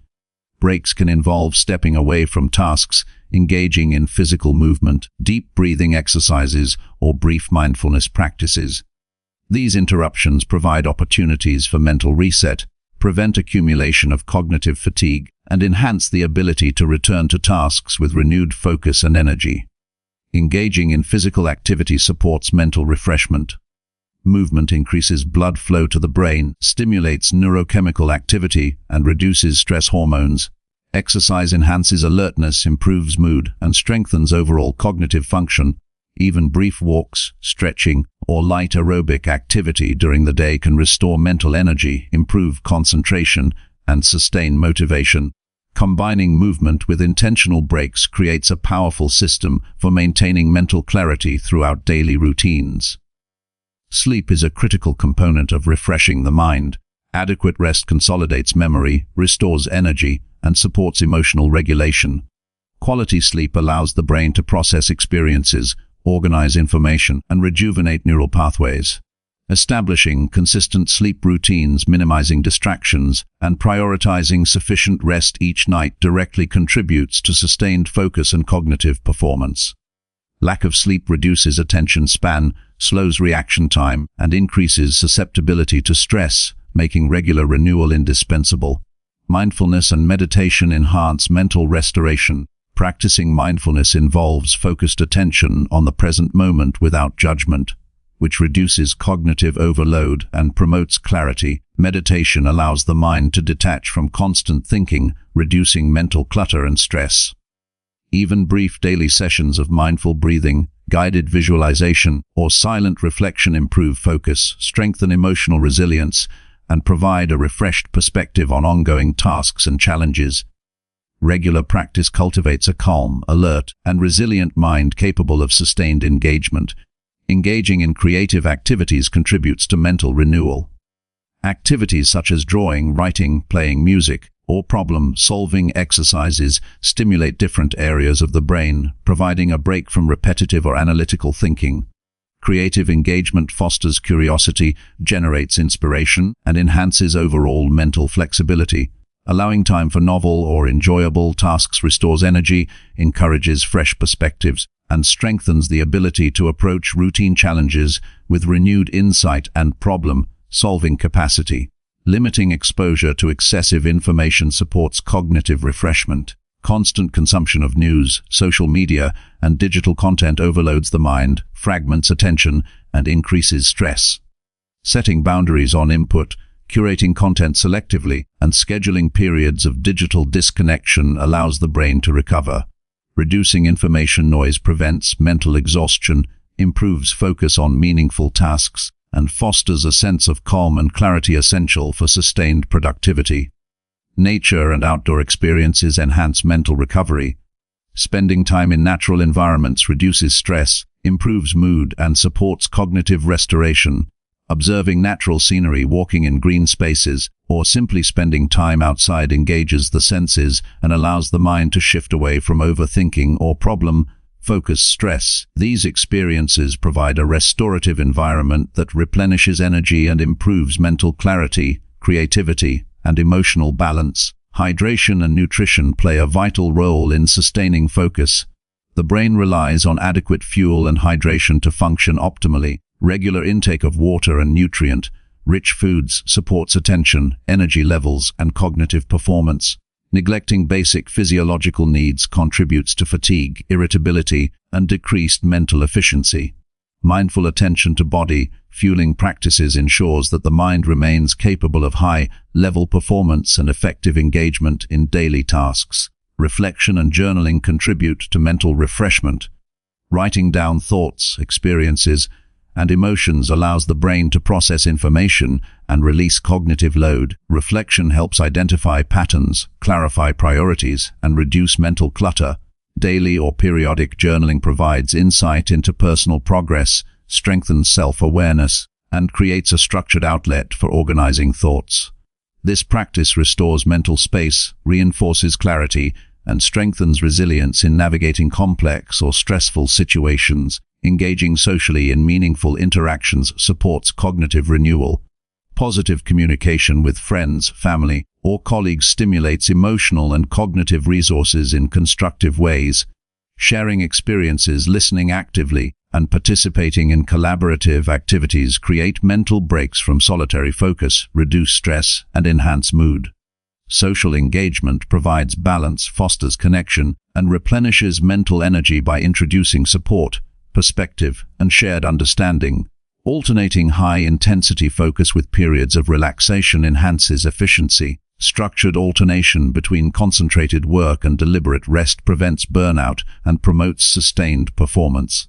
Breaks can involve stepping away from tasks, engaging in physical movement, deep breathing exercises, or brief mindfulness practices. These interruptions provide opportunities for mental reset, prevent accumulation of cognitive fatigue, and enhance the ability to return to tasks with renewed focus and energy. Engaging in physical activity supports mental refreshment. Movement increases blood flow to the brain, stimulates neurochemical activity, and reduces stress hormones. Exercise enhances alertness, improves mood, and strengthens overall cognitive function. Even brief walks, stretching, or light aerobic activity during the day can restore mental energy, improve concentration, and sustain motivation. Combining movement with intentional breaks creates a powerful system for maintaining mental clarity throughout daily routines. Sleep is a critical component of refreshing the mind. Adequate rest consolidates memory, restores energy, and supports emotional regulation. Quality sleep allows the brain to process experiences, organize information, and rejuvenate neural pathways. Establishing consistent sleep routines, minimizing distractions, and prioritizing sufficient rest each night directly contributes to sustained focus and cognitive performance. Lack of sleep reduces attention span, slows reaction time, and increases susceptibility to stress, making regular renewal indispensable. Mindfulness and meditation enhance mental restoration. Practicing mindfulness involves focused attention on the present moment without judgment, which reduces cognitive overload and promotes clarity. Meditation allows the mind to detach from constant thinking, reducing mental clutter and stress. Even brief daily sessions of mindful breathing, guided visualization, or silent reflection improve focus, strengthen emotional resilience, and provide a refreshed perspective on ongoing tasks and challenges. Regular practice cultivates a calm, alert, and resilient mind capable of sustained engagement. Engaging in creative activities contributes to mental renewal. Activities such as drawing, writing, playing music, or problem-solving exercises stimulate different areas of the brain, providing a break from repetitive or analytical thinking. Creative engagement fosters curiosity, generates inspiration, and enhances overall mental flexibility. Allowing time for novel or enjoyable tasks restores energy, encourages fresh perspectives, and strengthens the ability to approach routine challenges with renewed insight and problem-solving capacity. Limiting exposure to excessive information supports cognitive refreshment. Constant consumption of news, social media, and digital content overloads the mind, fragments attention, and increases stress. Setting boundaries on input, curating content selectively, and scheduling periods of digital disconnection allows the brain to recover. Reducing information noise prevents mental exhaustion, improves focus on meaningful tasks, and fosters a sense of calm and clarity essential for sustained productivity. Nature and outdoor experiences enhance mental recovery. Spending time in natural environments reduces stress, improves mood, and supports cognitive restoration. Observing natural scenery, walking in green spaces, or simply spending time outside engages the senses and allows the mind to shift away from overthinking or problem-focused stress. These experiences provide a restorative environment that replenishes energy and improves mental clarity, creativity, and emotional balance. Hydration and nutrition play a vital role in sustaining focus. The brain relies on adequate fuel and hydration to function optimally. Regular intake of water and nutrient-rich foods supports attention, energy levels, and cognitive performance. Neglecting basic physiological needs contributes to fatigue, irritability, and decreased mental efficiency. Mindful attention to body fueling practices ensures that the mind remains capable of high-level performance and effective engagement in daily tasks. Reflection and journaling contribute to mental refreshment. Writing down thoughts, experiences, and emotions allows the brain to process information and release cognitive load. Reflection helps identify patterns, clarify priorities, and reduce mental clutter. Daily or periodic journaling provides insight into personal progress, strengthens self-awareness, and creates a structured outlet for organizing thoughts. This practice restores mental space, reinforces clarity, and strengthens resilience in navigating complex or stressful situations. Engaging socially in meaningful interactions supports cognitive renewal. Positive communication with friends, family, or colleagues stimulates emotional and cognitive resources in constructive ways. Sharing experiences, listening actively, and participating in collaborative activities create mental breaks from solitary focus, reduce stress, and enhance mood. Social engagement provides balance, fosters connection, and replenishes mental energy by introducing support, perspective, and shared understanding. Alternating high-intensity focus with periods of relaxation enhances efficiency. Structured alternation between concentrated work and deliberate rest prevents burnout and promotes sustained performance.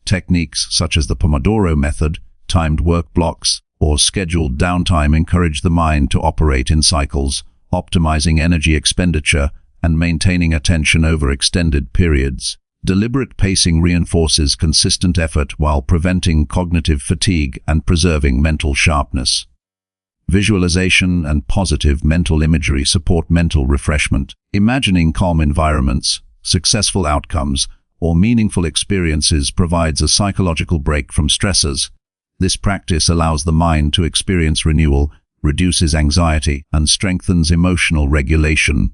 Techniques such as the Pomodoro method, timed work blocks, or scheduled downtime encourage the mind to operate in cycles, optimizing energy expenditure and maintaining attention over extended periods. Deliberate pacing reinforces consistent effort while preventing cognitive fatigue and preserving mental sharpness. Visualization and positive mental imagery support mental refreshment. Imagining calm environments, successful outcomes, or meaningful experiences provides a psychological break from stressors. This practice allows the mind to experience renewal, reduces anxiety, and strengthens emotional regulation.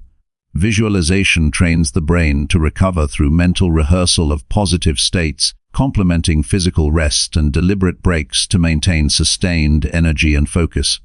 Visualization trains the brain to recover through mental rehearsal of positive states, complementing physical rest and deliberate breaks to maintain sustained energy and focus.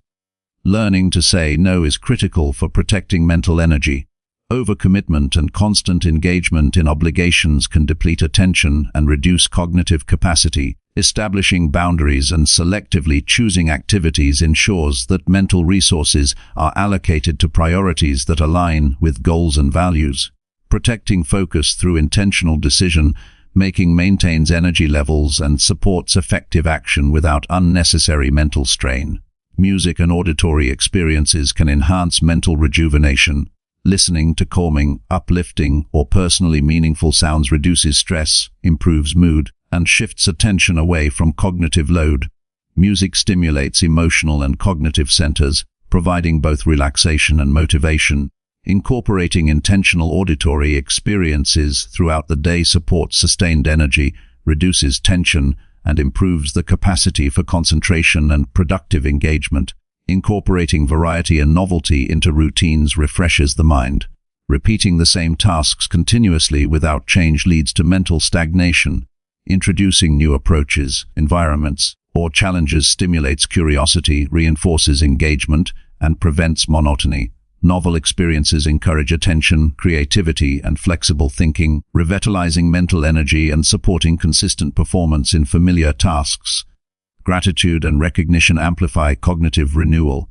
Learning to say no is critical for protecting mental energy. Overcommitment and constant engagement in obligations can deplete attention and reduce cognitive capacity. Establishing boundaries and selectively choosing activities ensures that mental resources are allocated to priorities that align with goals and values. Protecting focus through intentional decision-making maintains energy levels and supports effective action without unnecessary mental strain. Music and auditory experiences can enhance mental rejuvenation. Listening to calming, uplifting, or personally meaningful sounds reduces stress, improves mood, and shifts attention away from cognitive load. Music stimulates emotional and cognitive centers, providing both relaxation and motivation. Incorporating intentional auditory experiences throughout the day supports sustained energy, reduces tension, and improves the capacity for concentration and productive engagement. Incorporating variety and novelty into routines refreshes the mind. Repeating the same tasks continuously without change leads to mental stagnation. Introducing new approaches, environments, or challenges stimulates curiosity, reinforces engagement, and prevents monotony. Novel experiences encourage attention, creativity, and flexible thinking, revitalizing mental energy and supporting consistent performance in familiar tasks. Gratitude and recognition amplify cognitive renewal.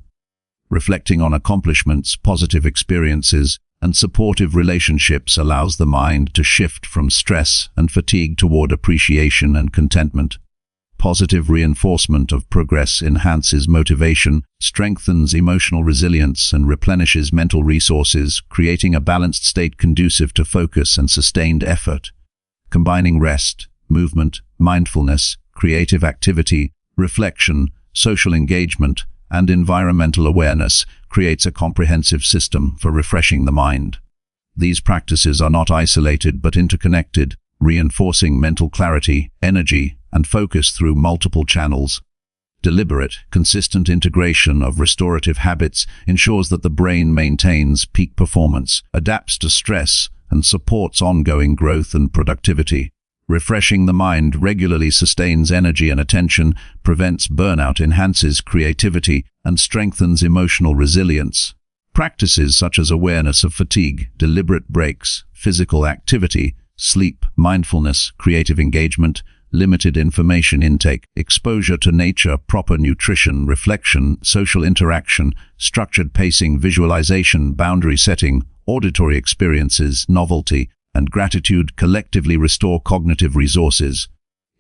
Reflecting on accomplishments, positive experiences, and supportive relationships allows the mind to shift from stress and fatigue toward appreciation and contentment. Positive reinforcement of progress enhances motivation, strengthens emotional resilience, and replenishes mental resources, creating a balanced state conducive to focus and sustained effort. Combining rest, movement, mindfulness, creative activity, reflection, social engagement, and environmental awareness creates a comprehensive system for refreshing the mind. These practices are not isolated but interconnected, reinforcing mental clarity, energy, and focus through multiple channels. Deliberate, consistent integration of restorative habits ensures that the brain maintains peak performance, adapts to stress, and supports ongoing growth and productivity. Refreshing the mind regularly sustains energy and attention, prevents burnout, enhances creativity, and strengthens emotional resilience. Practices such as awareness of fatigue, deliberate breaks, physical activity, sleep, mindfulness, creative engagement, limited information intake, exposure to nature, proper nutrition, reflection, social interaction, structured pacing, visualization, boundary setting, auditory experiences, novelty, and gratitude collectively restore cognitive resources.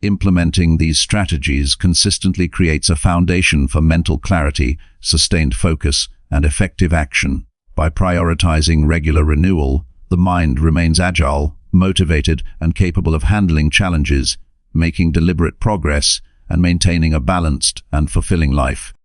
Implementing these strategies consistently creates a foundation for mental clarity, sustained focus, and effective action. By prioritizing regular renewal, the mind remains agile, motivated, and capable of handling challenges, making deliberate progress and maintaining a balanced and fulfilling life.